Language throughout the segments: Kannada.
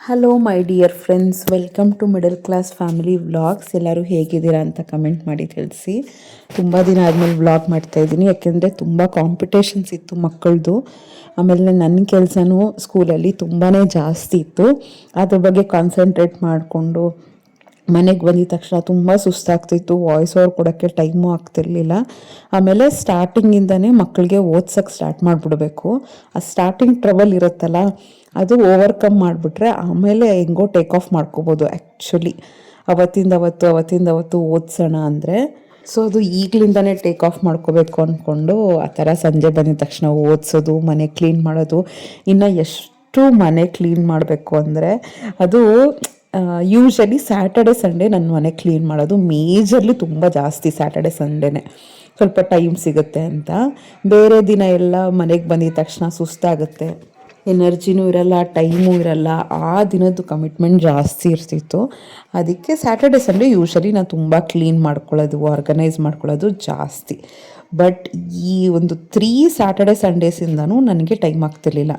Hello my dear friends, welcome to middle class family vlogs. ಎಲ್ಲರೂ ಹೇಗಿದ್ದೀರಾ ಅಂತ ಕಮೆಂಟ್ ಮಾಡಿ ತಿಳಿಸಿ. ತುಂಬ ದಿನ ಆದಮೇಲೆ ವ್ಲಾಗ್ ಮಾಡ್ತಾಯಿದ್ದೀನಿ, ಯಾಕೆಂದರೆ ತುಂಬ ಕಾಂಪಿಟೇಷನ್ಸ್ ಇತ್ತು ಮಕ್ಕಳದು. ಆಮೇಲೆ ನನ್ನ ಕೆಲಸನೂ ಸ್ಕೂಲಲ್ಲಿ ತುಂಬಾ ಜಾಸ್ತಿ ಇತ್ತು. ಅದ್ರ ಬಗ್ಗೆ ಕಾನ್ಸಂಟ್ರೇಟ್ ಮಾಡಿಕೊಂಡು ಮನೆಗೆ ಬಂದಿದ ತಕ್ಷಣ ತುಂಬ ಸುಸ್ತಾಗ್ತಿತ್ತು. ವಾಯ್ಸ್ ಓವರ್ ಕೊಡೋಕ್ಕೆ ಟೈಮು ಆಗ್ತಿರ್ಲಿಲ್ಲ. ಆಮೇಲೆ ಸ್ಟಾರ್ಟಿಂಗಿಂದನೇ ಮಕ್ಕಳಿಗೆ ಓದ್ಸೋಕ್ಕೆ ಸ್ಟಾರ್ಟ್ ಮಾಡಿಬಿಡ್ಬೇಕು. ಆ ಸ್ಟಾರ್ಟಿಂಗ್ ಟ್ರಬಲ್ ಇರುತ್ತಲ್ಲ, ಅದು ಓವರ್ಕಮ್ ಮಾಡಿಬಿಟ್ರೆ ಆಮೇಲೆ ಹೆಂಗೋ ಟೇಕ್ ಆಫ್ ಮಾಡ್ಕೋಬೋದು. ಆ್ಯಕ್ಚುಲಿ ಅವತ್ತಿಂದವತ್ತು ಓದಿಸೋಣ ಅಂದರೆ, ಸೊ ಅದು ಈಗಲಿಂದನೇ ಟೇಕ್ ಆಫ್ ಮಾಡ್ಕೋಬೇಕು ಅಂದ್ಕೊಂಡು ಆ ಥರ ಸಂಜೆ ಬಂದಿದ ತಕ್ಷಣ ಓದಿಸೋದು, ಮನೆ ಕ್ಲೀನ್ ಮಾಡೋದು. ಇನ್ನು ಎಷ್ಟು ಮನೆ ಕ್ಲೀನ್ ಮಾಡಬೇಕು ಅಂದರೆ, ಅದು ಯೂಶಲಿ ಸ್ಯಾಟರ್ಡೆ ಸಂಡೇ ನನ್ನ ಮನೆ ಕ್ಲೀನ್ ಮಾಡೋದು. ಮೇಜರ್ಲಿ ತುಂಬ ಜಾಸ್ತಿ ಸ್ಯಾಟರ್ಡೆ ಸಂಡೇನೆ ಸ್ವಲ್ಪ ಟೈಮ್ ಸಿಗುತ್ತೆ ಅಂತ. ಬೇರೆ ದಿನ ಎಲ್ಲ ಮನೆಗೆ ಬಂದಿದ ತಕ್ಷಣ ಸುಸ್ತಾಗುತ್ತೆ, ಎನರ್ಜಿನೂ ಇರಲ್ಲ, ಟೈಮೂ ಇರಲ್ಲ. ಆ ದಿನದ್ದು ಕಮಿಟ್ಮೆಂಟ್ ಜಾಸ್ತಿ ಇರ್ತಿತ್ತು. ಅದಕ್ಕೆ ಸ್ಯಾಟರ್ಡೆ ಸಂಡೇ ಯೂಶಲಿ ನಾನು ತುಂಬ ಕ್ಲೀನ್ ಮಾಡ್ಕೊಳ್ಳೋದು, ಆರ್ಗನೈಸ್ ಮಾಡ್ಕೊಳ್ಳೋದು ಜಾಸ್ತಿ. ಬಟ್ ಈ ಒಂದು 3 ಸ್ಯಾಟರ್ಡೆ ಸಂಡೇಸಿಂದನೂ ನನಗೆ ಟೈಮ್ ಆಗ್ತಿರ್ಲಿಲ್ಲ.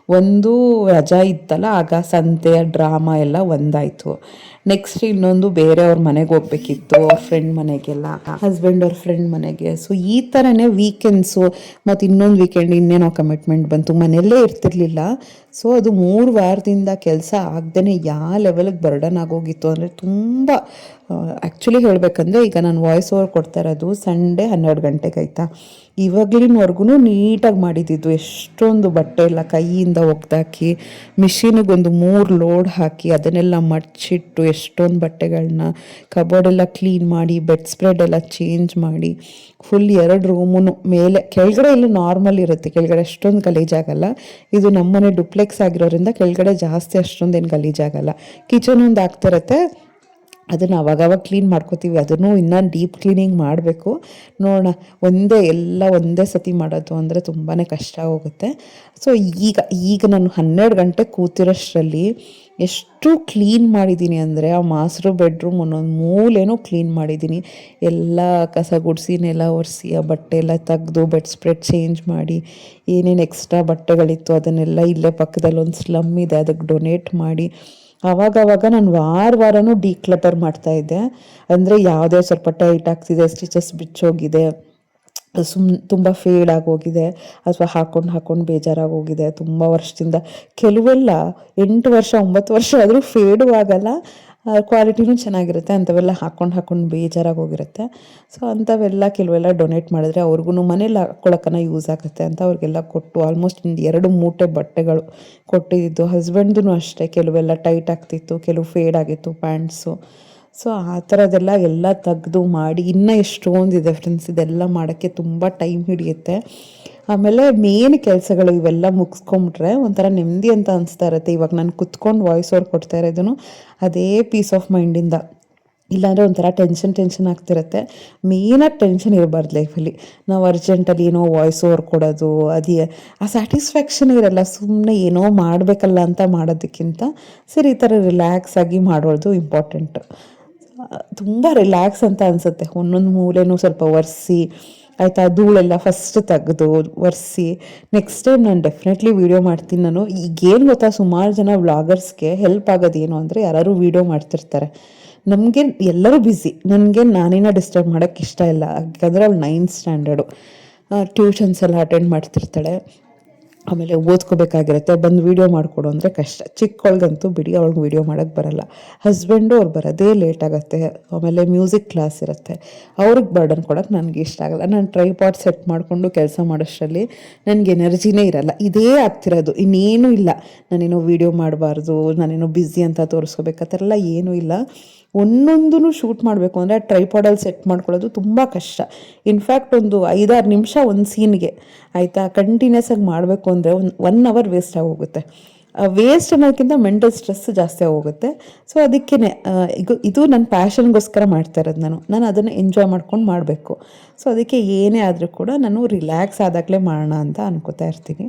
ಒಂದು ರಜಾ ಇತ್ತಲ್ಲ, ಆಗ ಸಂತೆ ಡ್ರಾಮಾ ಎಲ್ಲ ಒಂದಾಯಿತು. ನೆಕ್ಸ್ಟ್ ಇನ್ನೊಂದು ಬೇರೆಯವ್ರ ಮನೆಗೆ ಹೋಗ್ಬೇಕಿತ್ತು, ಅವ್ರ ಫ್ರೆಂಡ್ ಮನೆಗೆಲ್ಲ, ಹಸ್ಬೆಂಡ್ ಅವ್ರ ಫ್ರೆಂಡ್ ಮನೆಗೆ. ಸೊ ಈ ಥರನೇ ವೀಕೆಂಡ್ಸು ಮತ್ತು ಇನ್ನೊಂದು ವೀಕೆಂಡ್ ಇನ್ನೇನೋ ಕಮಿಟ್ಮೆಂಟ್ ಬಂತು. ಮನೆಯಲ್ಲೇ ಇರ್ತಿರ್ಲಿಲ್ಲ. ಸೊ ಅದು 3 ವಾರದಿಂದ ಕೆಲಸ ಆಗದೇ ಯಾವ ಲೆವೆಲಿಗೆ ಬರ್ಡನ್ ಆಗೋಗಿತ್ತು ಅಂದರೆ ತುಂಬ. ಆ್ಯಕ್ಚುಲಿ ಹೇಳಬೇಕಂದ್ರೆ, ಈಗ ನಾನು ವಾಯ್ಸ್ ಓವರ್ ಕೊಡ್ತಾ ಇರೋದು ಸಂಡೇ 12 ಗಂಟೆಗೆ ಆಯಿತಾ. ಇವಾಗಲಿನವರೆಗೂ ನೀಟಾಗಿ ಮಾಡಿದ್ದು. ಎಷ್ಟೊಂದು ಬಟ್ಟೆ ಎಲ್ಲ ಕೈಯಿಂದ ಒಗ್ದಾಕಿ ಮಿಷಿನಿಗೊಂದು 3 ಲೋಡ್ ಹಾಕಿ ಅದನ್ನೆಲ್ಲ ಮಡ್ಚಿಟ್ಟು, ಎಷ್ಟೊಂದು ಬಟ್ಟೆಗಳನ್ನ ಕಬೋರ್ಡೆಲ್ಲ ಕ್ಲೀನ್ ಮಾಡಿ, ಬೆಡ್ ಸ್ಪ್ರೆಡ್ ಎಲ್ಲ ಚೇಂಜ್ ಮಾಡಿ, ಫುಲ್ 2 ರೂಮೂ ಮೇಲೆ ಕೆಳಗಡೆ ಎಲ್ಲ ನಾರ್ಮಲ್ ಇರುತ್ತೆ, ಕೆಳಗಡೆ ಅಷ್ಟೊಂದು ಗಲೀಜಾಗಲ್ಲ. ಇದು ನಮ್ಮನೆ ಡುಪ್ಲೆಕ್ಸ್ ಆಗಿರೋದ್ರಿಂದ ಕೆಳಗಡೆ ಜಾಸ್ತಿ ಅಷ್ಟೊಂದೇನು ಗಲೀಜಾಗಲ್ಲ. ಕಿಚನ್ ಒಂದು ಆಗ್ತಿರತ್ತೆ, ಅದನ್ನು ಅವಾಗವಾಗ ಕ್ಲೀನ್ ಮಾಡ್ಕೋತೀವಿ. ಅದನ್ನು ಇನ್ನೂ ಡೀಪ್ ಕ್ಲೀನಿಂಗ್ ಮಾಡಬೇಕು. ನೋಡೋಣ, ಒಂದೇ ಸತಿ ಮಾಡೋದು ಅಂದರೆ ತುಂಬಾ ಕಷ್ಟ ಹೋಗುತ್ತೆ. ಸೊ ಈಗ ನಾನು 12 ಗಂಟೆ ಕೂತಿರೋಷ್ಟರಲ್ಲಿ ಎಷ್ಟು ಕ್ಲೀನ್ ಮಾಡಿದ್ದೀನಿ ಅಂದರೆ, ಆ ಮಾಸ್ಟರ್ ಬೆಡ್ರೂಮ್ ಒಂದೊಂದು ಮೂಲೆನೂ ಕ್ಲೀನ್ ಮಾಡಿದ್ದೀನಿ. ಎಲ್ಲ ಕಸ ಗುಡಿಸಿ, ನೆಲ ಒರೆಸಿ, ಆ ಬಟ್ಟೆ ಎಲ್ಲ ತೆಗೆದು, ಬೆಡ್ ಸ್ಪ್ರೆಡ್ ಚೇಂಜ್ ಮಾಡಿ, ಏನೇನು ಎಕ್ಸ್ಟ್ರಾ ಬಟ್ಟೆಗಳಿತ್ತು ಅದನ್ನೆಲ್ಲ ಇಲ್ಲೇ ಪಕ್ಕದಲ್ಲಿ ಒಂದು ಸ್ಲಮ್ ಇದೆ, ಅದಕ್ಕೆ ಡೊನೇಟ್ ಮಾಡಿ, ಆವಾಗವಾಗ ನಾನು ವಾರನೂ ಡಿಕ್ಲಟರ್ ಮಾಡ್ತಾಯಿದ್ದೆ. ಅಂದರೆ ಯಾವುದೇ ಸ್ವಲ್ಪ ಟೈಟ್ ಆಗ್ತಿದೆ, ಸ್ಟಿಚಸ್ ಬಿಚ್ಚೋಗಿದೆ, ತುಂಬ ಫೇಡ್ ಆಗೋಗಿದೆ, ಅಥವಾ ಹಾಕೊಂಡು ಬೇಜಾರಾಗೋಗಿದೆ ತುಂಬ ವರ್ಷದಿಂದ. ಕೆಲವೆಲ್ಲ 8 ವರ್ಷ 9 ವರ್ಷ ಆದರೂ ಫೇಡು ಆಗಲ್ಲ, ಕ್ವಾಲಿಟಿನೂ ಚೆನ್ನಾಗಿರುತ್ತೆ. ಅಂಥವೆಲ್ಲ ಹಾಕೊಂಡು ಬೇಜಾರಾಗೋಗಿರುತ್ತೆ. ಸೊ ಅಂಥವೆಲ್ಲ ಕೆಲವೆಲ್ಲ ಡೊನೇಟ್ ಮಾಡಿದ್ರೆ ಅವ್ರಿಗೂ ಮನೇಲಿ ಹಾಕ್ಕೊಳಕ್ಕನ ಯೂಸ್ ಆಗುತ್ತೆ ಅಂತ ಅವ್ರಿಗೆಲ್ಲ ಕೊಟ್ಟು, ಆಲ್ಮೋಸ್ಟ್ 2 ಮೂಟೆ ಬಟ್ಟೆಗಳು ಕೊಟ್ಟಿದ್ದು. ಹಸ್ಬೆಂಡ್ದು ಅಷ್ಟೇ, ಕೆಲವೆಲ್ಲ ಟೈಟ್ ಆಗ್ತಿತ್ತು, ಕೆಲವು ಫೇಡ್ ಆಗಿತ್ತು ಪ್ಯಾಂಟ್ಸು. ಸೊ ಆ ಥರದ್ದೆಲ್ಲ ತೆಗೆದು ಮಾಡಿ, ಇನ್ನೂ ಎಷ್ಟೊಂದಿದೆ ಫ್ರೆಂಡ್ಸ್. ಇದೆಲ್ಲ ಮಾಡೋಕ್ಕೆ ತುಂಬ ಟೈಮ್ ಹಿಡಿಯುತ್ತೆ. ಆಮೇಲೆ ಮೇನ್ ಕೆಲಸಗಳು ಇವೆಲ್ಲ ಮುಗಿಸ್ಕೊಂಬಿಟ್ರೆ ಒಂಥರ ನೆಮ್ಮದಿ ಅಂತ ಅನಿಸ್ತಾ ಇರುತ್ತೆ. ಇವಾಗ ನಾನು ಕುತ್ಕೊಂಡು ವಾಯ್ಸ್ ಓವರ್ ಕೊಡ್ತಾ ಇರೋದನ್ನು ಅದೇ ಪೀಸ್ ಆಫ್ ಮೈಂಡಿಂದ, ಇಲ್ಲಾಂದರೆ ಒಂಥರ ಟೆನ್ಷನ್ ಆಗ್ತಿರುತ್ತೆ. ಮೇನಾಗಿ ಟೆನ್ಷನ್ ಇರಬಾರ್ದು ಲೈಫಲ್ಲಿ. ನಾವು ಅರ್ಜೆಂಟಲ್ಲಿ ಏನೋ ವಾಯ್ಸ್ ಓವರ್ ಕೊಡೋದು, ಆ ಸ್ಯಾಟಿಸ್ಫ್ಯಾಕ್ಷನ್ ಇರಲ್ಲ. ಸುಮ್ಮನೆ ಏನೋ ಮಾಡಬೇಕಲ್ಲ ಅಂತ ಮಾಡೋದಕ್ಕಿಂತ ಸರಿ ಈ ಥರ ರಿಲ್ಯಾಕ್ಸ್ ಆಗಿ ಮಾಡೋದು ಇಂಪಾರ್ಟೆಂಟ್. ತುಂಬ ರಿಲ್ಯಾಕ್ಸ್ ಅಂತ ಅನಿಸುತ್ತೆ. ಒಂದೊಂದು ಮೂಲೆನೂ ಸ್ವಲ್ಪ ಒರೆಸಿ ಆಯಿತಾ, ಧೂಳೆಲ್ಲ ಫಸ್ಟ್ ತೆಗೆದು ಒರೆಸಿ. ನೆಕ್ಸ್ಟ್ ಟೈಮ್ ನಾನು ಡೆಫಿನೆಟ್ಲಿ ವೀಡಿಯೋ ಮಾಡ್ತೀನಿ. ನಾನು ಈಗೇನು ಗೊತ್ತಾ, ಸುಮಾರು ಜನ ವ್ಲಾಗರ್ಸ್ಗೆ ಹೆಲ್ಪ್ ಆಗೋದೇನು ಅಂದರೆ, ಯಾರು ವೀಡಿಯೋ ಮಾಡ್ತಿರ್ತಾರೆ. ನಮಗೆ ಎಲ್ಲರೂ ಬ್ಯುಸಿ, ನಾನೇನೋ ಡಿಸ್ಟರ್ಬ್ ಮಾಡೋಕ್ಕೆ ಇಷ್ಟ ಇಲ್ಲ. ಯಾಕಂದರೆ ಅವಳು 9th ಸ್ಟ್ಯಾಂಡರ್ಡು, ಟ್ಯೂಷನ್ಸ್ ಎಲ್ಲ ಅಟೆಂಡ್ ಮಾಡ್ತಿರ್ತಾಳೆ. ಆಮೇಲೆ ಓದ್ಕೋಬೇಕಾಗಿರುತ್ತೆ. ಬಂದು ವೀಡಿಯೋ ಮಾಡಿಕೊಡು ಅಂದರೆ ಕಷ್ಟ. ಚಿಕ್ಕವಳಿಗಂತೂ ಬಿಡಿ, ಅವಳಿಗೆ ವೀಡಿಯೋ ಮಾಡೋಕ್ಕೆ ಬರಲ್ಲ. ಹಸ್ಬೆಂಡು ಅವ್ರು ಬರೋದೇ ಲೇಟ್ ಆಗುತ್ತೆ. ಆಮೇಲೆ ಮ್ಯೂಸಿಕ್ ಕ್ಲಾಸ್ ಇರುತ್ತೆ, ಅವ್ರಿಗೆ ಬರ್ಡನ್ ಕೊಡೋಕ್ಕೆ ನನಗೆ ಇಷ್ಟ ಆಗಲ್ಲ. ನಾನು ಟ್ರೈಪಾಡ್ ಸೆಟ್ ಮಾಡಿಕೊಂಡು ಕೆಲಸ ಮಾಡೋಷ್ಟರಲ್ಲಿ ನನಗೆ ಎನರ್ಜಿನೇ ಇರಲ್ಲ. ಇದೇ ಆಗ್ತಿರೋದು, ಇನ್ನೇನೂ ಇಲ್ಲ. ನಾನೇನೋ ವೀಡಿಯೋ ಮಾಡಬಾರ್ದು, ನಾನೇನೋ ಬ್ಯುಸಿ ಅಂತ ತೋರಿಸ್ಕೋಬೇಕು, ಆ ಥರ ಎಲ್ಲ ಏನೂ ಇಲ್ಲ. ಒಂದೊಂದೂ ಶೂಟ್ ಮಾಡಬೇಕು ಅಂದರೆ ಟ್ರೈಪಾಡಲ್ಲಿ ಸೆಟ್ ಮಾಡ್ಕೊಳ್ಳೋದು ತುಂಬ ಕಷ್ಟ. ಇನ್ಫ್ಯಾಕ್ಟ್ ಒಂದು 5-6 ನಿಮಿಷ ಒಂದು ಸೀನ್ಗೆ ಆಯಿತಾ, ಕಂಟಿನ್ಯೂಸ್ ಆಗಿ ಮಾಡಬೇಕು ಅಂದರೆ 1 ಅವರ್ ವೇಸ್ಟ್ ಆಗೋಗುತ್ತೆ. ವೇಸ್ಟ್ ಅನ್ನೋದಕ್ಕಿಂತ ಮೆಂಟಲ್ ಸ್ಟ್ರೆಸ್ ಜಾಸ್ತಿ ಆಗೋಗುತ್ತೆ. ಸೊ ಅದಕ್ಕೇ ಇದು ನನ್ನ ಪ್ಯಾಷನ್ಗೋಸ್ಕರ ಮಾಡ್ತಾ ಇರೋದು. ನಾನು ಅದನ್ನು ಎಂಜಾಯ್ ಮಾಡ್ಕೊಂಡು ಮಾಡಬೇಕು. ಸೊ ಅದಕ್ಕೆ ಏನೇ ಆದರೂ ಕೂಡ ನಾನು ರಿಲ್ಯಾಕ್ಸ್ ಆದಾಗಲೇ ಮಾಡೋಣ ಅಂತ ಅನ್ಕೋತಾ ಇರ್ತೀನಿ.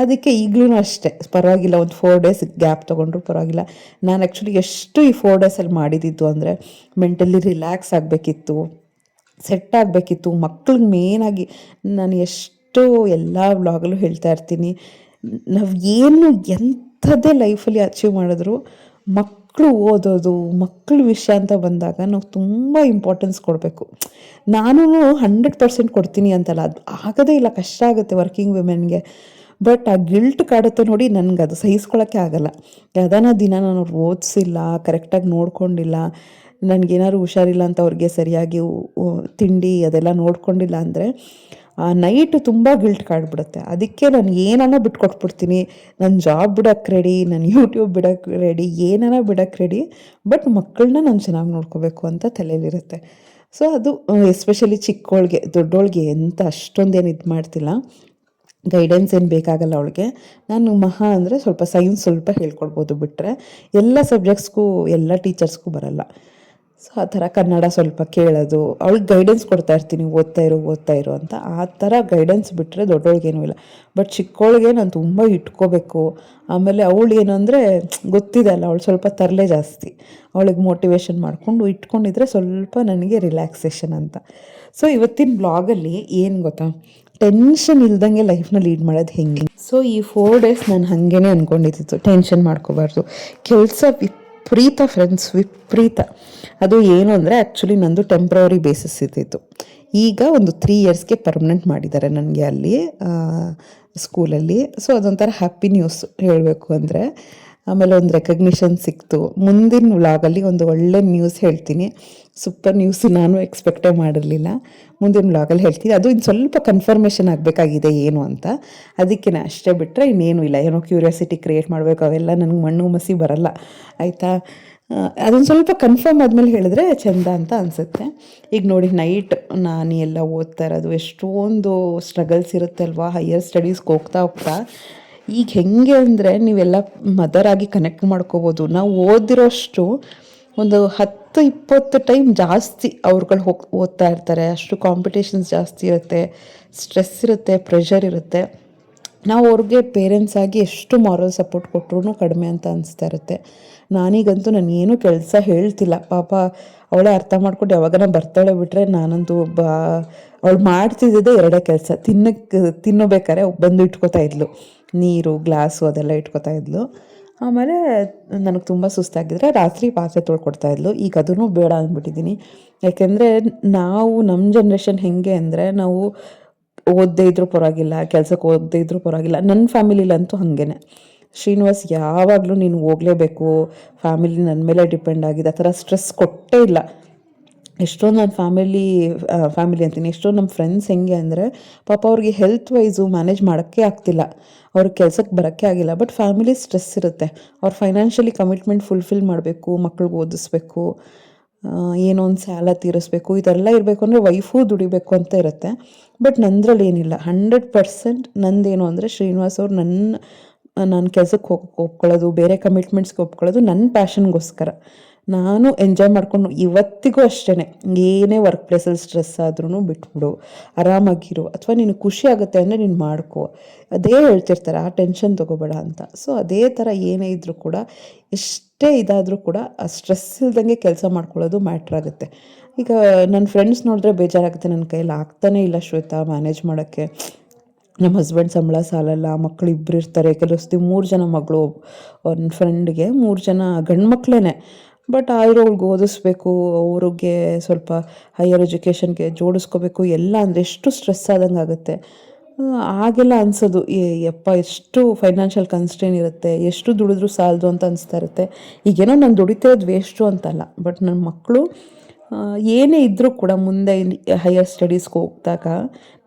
ಅದಕ್ಕೆ ಈಗಲೂ ಅಷ್ಟೇ, ಪರವಾಗಿಲ್ಲ, ಒಂದು 4 ಡೇಸ್ ಗ್ಯಾಪ್ ತೊಗೊಂಡ್ರು ಪರವಾಗಿಲ್ಲ. ನಾನು ಆ್ಯಕ್ಚುಲಿ ಎಷ್ಟು ಈ 4 ಡೇಸಲ್ಲಿ ಮಾಡಿದ್ದು ಅಂದರೆ, ಮೆಂಟಲಿ ರಿಲ್ಯಾಕ್ಸ್ ಆಗಬೇಕಿತ್ತು, ಸೆಟ್ ಆಗಬೇಕಿತ್ತು. ಮಕ್ಳಿಗೆ ಮೇನಾಗಿ ನಾನು ಎಷ್ಟು ಎಲ್ಲ ವ್ಲಾಗಲ್ಲೂ ಹೇಳ್ತಾ ಇರ್ತೀನಿ, ನಾವು ಏನು ಎಂಥದ್ದೇ ಲೈಫಲ್ಲಿ ಅಚೀವ್ ಮಾಡಿದ್ರು ಮಕ್ಕಳು ಓದೋದು ಮಕ್ಕಳ ವಿಷಯ ಅಂತ ಬಂದಾಗ ನಾವು ತುಂಬ ಇಂಪಾರ್ಟೆನ್ಸ್ ಕೊಡಬೇಕು. ನಾನು 100% ಕೊಡ್ತೀನಿ ಅಂತಲ್ಲ, ಅದು ಆಗೋದೇ ಇಲ್ಲ, ಕಷ್ಟ ಆಗುತ್ತೆ ವರ್ಕಿಂಗ್ ವಿಮೆನ್ಗೆ. ಬಟ್ ಆ ಗಿಲ್ಟ್ ಕಾಡುತ್ತೆ ನೋಡಿ, ನನಗೆ ಅದು ಸಹಿಸ್ಕೊಳ್ಳೋಕ್ಕೆ ಆಗಲ್ಲ. ಯಾವ್ದಾನ ದಿನ ನಾನು ಅವ್ರು ಓದಿಸಿಲ್ಲ, ಕರೆಕ್ಟಾಗಿ ನೋಡ್ಕೊಂಡಿಲ್ಲ, ನನಗೇನಾದ್ರು ಹುಷಾರಿಲ್ಲ ಅಂತ ಅವ್ರಿಗೆ ಸರಿಯಾಗಿ ತಿಂಡಿ ಅದೆಲ್ಲ ನೋಡ್ಕೊಂಡಿಲ್ಲ ಅಂದರೆ ನೈಟ್ ತುಂಬ ಗಿಲ್ಟ್ ಕಾಡ್ಬಿಡುತ್ತೆ. ಅದಕ್ಕೆ ನಾನು ಏನಾನ ಬಿಟ್ಕೊಟ್ಬಿಡ್ತೀನಿ. ನನ್ನ ಜಾಬ್ ಬಿಡೋಕ್ಕೆ ರೆಡಿ, ನನ್ನ ಯೂಟ್ಯೂಬ್ ಬಿಡೋಕ್ಕೆ ರೆಡಿ, ಏನಾನ ಬಿಡೋಕ್ಕೆ ರೆಡಿ, ಬಟ್ ಮಕ್ಕಳನ್ನ ನಾನು ಚೆನ್ನಾಗಿ ನೋಡ್ಕೋಬೇಕು ಅಂತ ತಲೆಯಲ್ಲಿರುತ್ತೆ. ಸೊ ಅದು ಎಸ್ಪೆಷಲಿ ಚಿಕ್ಕವಳಿಗೆ. ದೊಡ್ಡವಳಿಗೆ ಎಂತ ಅಷ್ಟೊಂದೇನು ಇದು ಮಾಡ್ತಿಲ್ಲ, ಗೈಡೆನ್ಸ್ ಏನು ಬೇಕಾಗಲ್ಲ ಅವಳಿಗೆ. ನಾನು ಮಹಾ ಅಂದರೆ ಸ್ವಲ್ಪ ಸೈನ್ಸ್ ಸ್ವಲ್ಪ ಹೇಳ್ಕೊಡ್ಬೋದು, ಬಿಟ್ಟರೆ ಎಲ್ಲ ಸಬ್ಜೆಕ್ಟ್ಸ್ಗೂ ಎಲ್ಲ ಟೀಚರ್ಸ್ಗೂ ಬರಲ್ಲ. ಸೊ ಆ ಥರ ಕನ್ನಡ ಸ್ವಲ್ಪ ಕೇಳೋದು, ಅವಳಿಗೆ ಗೈಡೆನ್ಸ್ ಕೊಡ್ತಾ ಇರ್ತೀನಿ, ಓದ್ತಾ ಇರು ಅಂತ. ಆ ಥರ ಗೈಡೆನ್ಸ್ ಬಿಟ್ಟರೆ ದೊಡ್ಡವಳಿಗೇನೂ ಇಲ್ಲ. ಬಟ್ ಚಿಕ್ಕವಳಿಗೆ ನಾನು ತುಂಬ ಇಟ್ಕೋಬೇಕು. ಆಮೇಲೆ ಅವಳು ಏನಂದರೆ ಗೊತ್ತಿದೆ ಅಲ್ಲ, ಅವಳು ಸ್ವಲ್ಪ ತರಲೆ ಜಾಸ್ತಿ. ಅವಳಿಗೆ ಮೋಟಿವೇಶನ್ ಮಾಡಿಕೊಂಡು ಇಟ್ಕೊಂಡಿದ್ರೆ ಸ್ವಲ್ಪ ನನಗೆ ರಿಲ್ಯಾಕ್ಸೇಷನ್ ಅಂತ. ಸೊ ಇವತ್ತಿನ ಬ್ಲಾಗಲ್ಲಿ ಏನು ಗೊತ್ತಾ, ಟೆನ್ಷನ್ ಇಲ್ದಂಗೆ ಲೈಫ್ನ ಲೀಡ್ ಮಾಡೋದು ಹೆಂಗೆ. ಸೊ ಈ 4 days ನಾನು ಹಾಗೇ ಅಂದ್ಕೊಂಡಿದ್ದು, ಟೆನ್ಷನ್ ಮಾಡ್ಕೋಬಾರ್ದು. ಕೆಲಸ ವಿಪರೀತ ಫ್ರೆಂಡ್ಸ್, ವಿಪರೀತ. ಅದು ಏನು ಅಂದರೆ ಆ್ಯಕ್ಚುಲಿ ನಂದು ಟೆಂಪ್ರವರಿ ಬೇಸಿಸ್ ಇದ್ದಿತ್ತು. ಈಗ ಒಂದು 3 yearsಗೆ ಪರ್ಮನೆಂಟ್ ಮಾಡಿದ್ದಾರೆ ನನಗೆ ಅಲ್ಲಿ ಸ್ಕೂಲಲ್ಲಿ. ಸೊ ಅದೊಂಥರ ಹ್ಯಾಪಿ ನ್ಯೂಸ್ ಹೇಳಬೇಕು ಅಂದರೆ. ಆಮೇಲೆ ಒಂದು ರೆಕಗ್ನಿಷನ್ ಸಿಕ್ತು. ಮುಂದಿನ ವ್ಲಾಗಲ್ಲಿ ಒಂದು ಒಳ್ಳೆ ನ್ಯೂಸ್ ಹೇಳ್ತೀನಿ, ಸೂಪರ್ ನ್ಯೂಸ್, ನಾನು ಎಕ್ಸ್ಪೆಕ್ಟೇ ಮಾಡಿರಲಿಲ್ಲ. ಮುಂದಿನ ವ್ಲಾಗಲ್ಲಿ ಹೇಳ್ತೀನಿ. ಅದು ಇನ್ನು ಸ್ವಲ್ಪ ಕನ್ಫರ್ಮೇಷನ್ ಆಗಬೇಕಾಗಿದೆ ಏನು ಅಂತ, ಅದಕ್ಕೆ ಅಷ್ಟೇ, ಬಿಟ್ಟರೆ ಇನ್ನೇನು ಇಲ್ಲ. ಏನೋ ಕ್ಯೂರಿಯಾಸಿಟಿ ಕ್ರಿಯೇಟ್ ಮಾಡಬೇಕು, ಅವೆಲ್ಲ ನನಗೆ ಮಣ್ಣು ಮಸಿ ಬರಲ್ಲ, ಆಯಿತಾ. ಅದೊಂದು ಸ್ವಲ್ಪ ಕನ್ಫರ್ಮ್ ಆದಮೇಲೆ ಹೇಳಿದ್ರೆ ಚೆಂದ ಅಂತ ಅನಿಸುತ್ತೆ. ಈಗ ನೋಡಿ, ನೈಟ್ ನಾನು ಎಲ್ಲ ಓದ್ತಾ ಇರೋದು, ಎಷ್ಟೊಂದು ಸ್ಟ್ರಗಲ್ಸ್ ಇರುತ್ತೆ ಅಲ್ವಾ ಹೈಯರ್ ಸ್ಟಡೀಸ್ಗೆ ಹೋಗ್ತಾ. ಈಗ ಹೆಂಗೆ ಅಂದರೆ ನೀವೆಲ್ಲ ಮದರಾಗಿ ಕನೆಕ್ಟ್ ಮಾಡ್ಕೋಬೋದು. ನಾವು ಓದಿರೋಷ್ಟು ಒಂದು 10-20 ಟೈಮ್ ಜಾಸ್ತಿ ಅವ್ರುಗಳು ಓದ್ತಾ ಇರ್ತಾರೆ. ಅಷ್ಟು ಕಾಂಪಿಟೇಷನ್ಸ್ ಜಾಸ್ತಿ ಇರುತ್ತೆ, ಸ್ಟ್ರೆಸ್ ಇರುತ್ತೆ, ಪ್ರೆಷರ್ ಇರುತ್ತೆ. ನಾವು ಅವ್ರಿಗೆ ಪೇರೆಂಟ್ಸ್ ಆಗಿ ಎಷ್ಟು ಮಾರಲ್ ಸಪೋರ್ಟ್ ಕೊಟ್ಟರು ಕಡಿಮೆ ಅಂತ ಅನಿಸ್ತಾ ಇರುತ್ತೆ. ನಾನೀಗಂತೂ ನಾನು ಏನೂ ಕೆಲಸ ಹೇಳ್ತಿಲ್ಲ, ಪಾಪ ಅವಳೇ ಅರ್ಥ ಮಾಡ್ಕೊಂಡು ಯಾವಾಗನ ಬರ್ತಾಳೆ, ಬಿಟ್ಟರೆ ನಾನಂತೂ ಅವಳು ಮಾಡ್ತಿದ್ದೆ 2 ಕೆಲಸ. ತಿನ್ನಬೇಕಾರೆ ಬಂದು ಇಟ್ಕೋತಾ ಇದ್ಲು, ನೀರು ಗ್ಲಾಸು ಅದೆಲ್ಲ ಇಟ್ಕೋತಾ ಇದ್ಲು. ಆಮೇಲೆ ನನಗೆ ತುಂಬ ಸುಸ್ತಾಗಿದ್ದರೆ ರಾತ್ರಿ ಪಾತ್ರೆ ತೊಳ್ಕೊಡ್ತಾ ಇದ್ಲು. ಈಗ ಅದನ್ನು ಬೇಡ ಅಂದ್ಬಿಟ್ಟಿದ್ದೀನಿ. ಯಾಕೆಂದರೆ ನಮ್ಮ ಜನ್ರೇಷನ್ ಹೇಗೆ ಅಂದರೆ, ನಾವು ಓದದೇ ಇದ್ರೂ ಪರವಾಗಿಲ್ಲ, ಕೆಲಸಕ್ಕೆ ಓದದೇ ಇದ್ರೂ ಪರವಾಗಿಲ್ಲ. ನನ್ನ ಫ್ಯಾಮಿಲಿಲಂತೂ ಹಾಗೇ, ಶ್ರೀನಿವಾಸ್ ಯಾವಾಗಲೂ ನೀನು ಹೋಗಲೇಬೇಕು, ಫ್ಯಾಮಿಲಿ ನನ್ನ ಮೇಲೆ ಡಿಪೆಂಡ್ ಆಗಿದೆ, ಆ ಥರ ಸ್ಟ್ರೆಸ್ ಕೊಟ್ಟೇ ಇಲ್ಲ. ಎಷ್ಟೊಂದು ನನ್ನ ಫ್ಯಾಮಿಲಿ ಅಂತೀನಿ, ಎಷ್ಟೊಂದು ನಮ್ಮ ಫ್ರೆಂಡ್ಸ್ ಹೆಂಗೆ ಅಂದರೆ, ಪಾಪ ಅವ್ರಿಗೆ ಹೆಲ್ತ್ ವೈಸು ಮ್ಯಾನೇಜ್ ಮಾಡೋಕ್ಕೆ ಆಗ್ತಿಲ್ಲ, ಅವ್ರಿಗೆ ಕೆಲಸಕ್ಕೆ ಬರೋಕ್ಕೆ ಆಗಿಲ್ಲ. ಬಟ್ ಫ್ಯಾಮಿಲಿ ಸ್ಟ್ರೆಸ್ ಇರುತ್ತೆ, ಅವ್ರು ಫೈನಾನ್ಷಿಯಲಿ ಕಮಿಟ್ಮೆಂಟ್ ಫುಲ್ಫಿಲ್ ಮಾಡಬೇಕು, ಮಕ್ಳಿಗೆ ಓದಿಸ್ಬೇಕು, ಏನೋ ಒಂದು ಸಾಲ ತೀರಿಸ್ಬೇಕು, ಇದೆಲ್ಲ ಇರಬೇಕು ಅಂದರೆ ವೈಫು ದುಡಿಬೇಕು ಅಂತ ಇರುತ್ತೆ. ಬಟ್ ನಂದ್ರಲ್ಲಿ ಏನಿಲ್ಲ, 100% ನಂದೇನು ಅಂದರೆ, ಶ್ರೀನಿವಾಸ್ ಅವ್ರು ನಾನು ಕೆಲಸಕ್ಕೆ ಒಪ್ಕೊಳ್ಳೋದು, ಬೇರೆ ಕಮಿಟ್ಮೆಂಟ್ಸ್ಗೆ ಒಪ್ಕೊಳ್ಳೋದು ನನ್ನ ಪ್ಯಾಷನ್ಗೋಸ್ಕರ. ನಾನು ಎಂಜಾಯ್ ಮಾಡ್ಕೊಂಡು ಇವತ್ತಿಗೂ ಅಷ್ಟೇ, ಏನೇ ವರ್ಕ್ ಪ್ಲೇಸಲ್ಲಿ ಸ್ಟ್ರೆಸ್ ಆದ್ರೂ ಬಿಟ್ಬಿಡು, ಆರಾಮಾಗಿರು, ಅಥವಾ ನೀನು ಖುಷಿ ಆಗುತ್ತೆ ಅಂದರೆ ನೀನು ಮಾಡ್ಕೋ, ಅದೇ ಹೇಳ್ತಿರ್ತಾರೆ, ಆ ಟೆನ್ಷನ್ ತೊಗೋಬೇಡ ಅಂತ. ಸೊ ಅದೇ ಥರ ಏನೇ ಇದ್ದರೂ ಕೂಡ, ಎಷ್ಟೇ ಇದಾದರೂ ಕೂಡ ಆ ಸ್ಟ್ರೆಸ್ ಇಲ್ದಂಗೆ ಕೆಲಸ ಮಾಡ್ಕೊಳ್ಳೋದು ಮ್ಯಾಟ್ರ್ ಆಗುತ್ತೆ. ಈಗ ನನ್ನ ಫ್ರೆಂಡ್ಸ್ ನೋಡಿದ್ರೆ ಬೇಜಾರಾಗುತ್ತೆ, ನನ್ನ ಕೈಯಲ್ಲಿ ಆಗ್ತಾನೇ ಇಲ್ಲ ಶ್ವೇತಾ ಮ್ಯಾನೇಜ್ ಮಾಡೋಕ್ಕೆ, ನಮ್ಮ ಹಸ್ಬೆಂಡ್ ಸಂಬಳ ಸಾಲಲ್ಲ, ಮಕ್ಕಳು 2 ಇರ್ತಾರೆ, ಕೆಲವೊಂದು 3 ಜನ ಮಗಳು, ನನ್ನ ಫ್ರೆಂಡ್ಗೆ 3 ಜನ ಗಂಡು ಮಕ್ಕಳೇ. ಬಟ್ ಅವ್ರಿಗೆ ಓದಿಸ್ಬೇಕು, ಅವ್ರಿಗೆ ಸ್ವಲ್ಪ ಹೈಯರ್ ಎಜುಕೇಷನ್ಗೆ ಜೋಡಿಸ್ಕೋಬೇಕು, ಎಲ್ಲ ಅಂದರೆ ಎಷ್ಟು ಸ್ಟ್ರೆಸ್ ಆದಂಗೆ ಆಗುತ್ತೆ. ಆಗೆಲ್ಲ ಅನಿಸೋದು, ಯಪ್ಪ ಎಷ್ಟು ಫೈನಾನ್ಷಿಯಲ್ ಕನ್ಸ್ಟ್ರೇನ್ ಇರುತ್ತೆ, ಎಷ್ಟು ದುಡಿದ್ರೂ ಸಾಲದು ಅಂತ ಅನಿಸ್ತಾ ಇರುತ್ತೆ. ಈಗೇನೋ ನಾನು ದುಡಿತಿರೋದು ವೇಸ್ಟು ಅಂತಲ್ಲ, ಬಟ್ ನನ್ನ ಮಕ್ಕಳು ಏನೇ ಇದ್ದರೂ ಕೂಡ ಮುಂದೆ ಹೈಯರ್ ಸ್ಟಡೀಸ್ಗೆ ಹೋಗ್ದಾಗ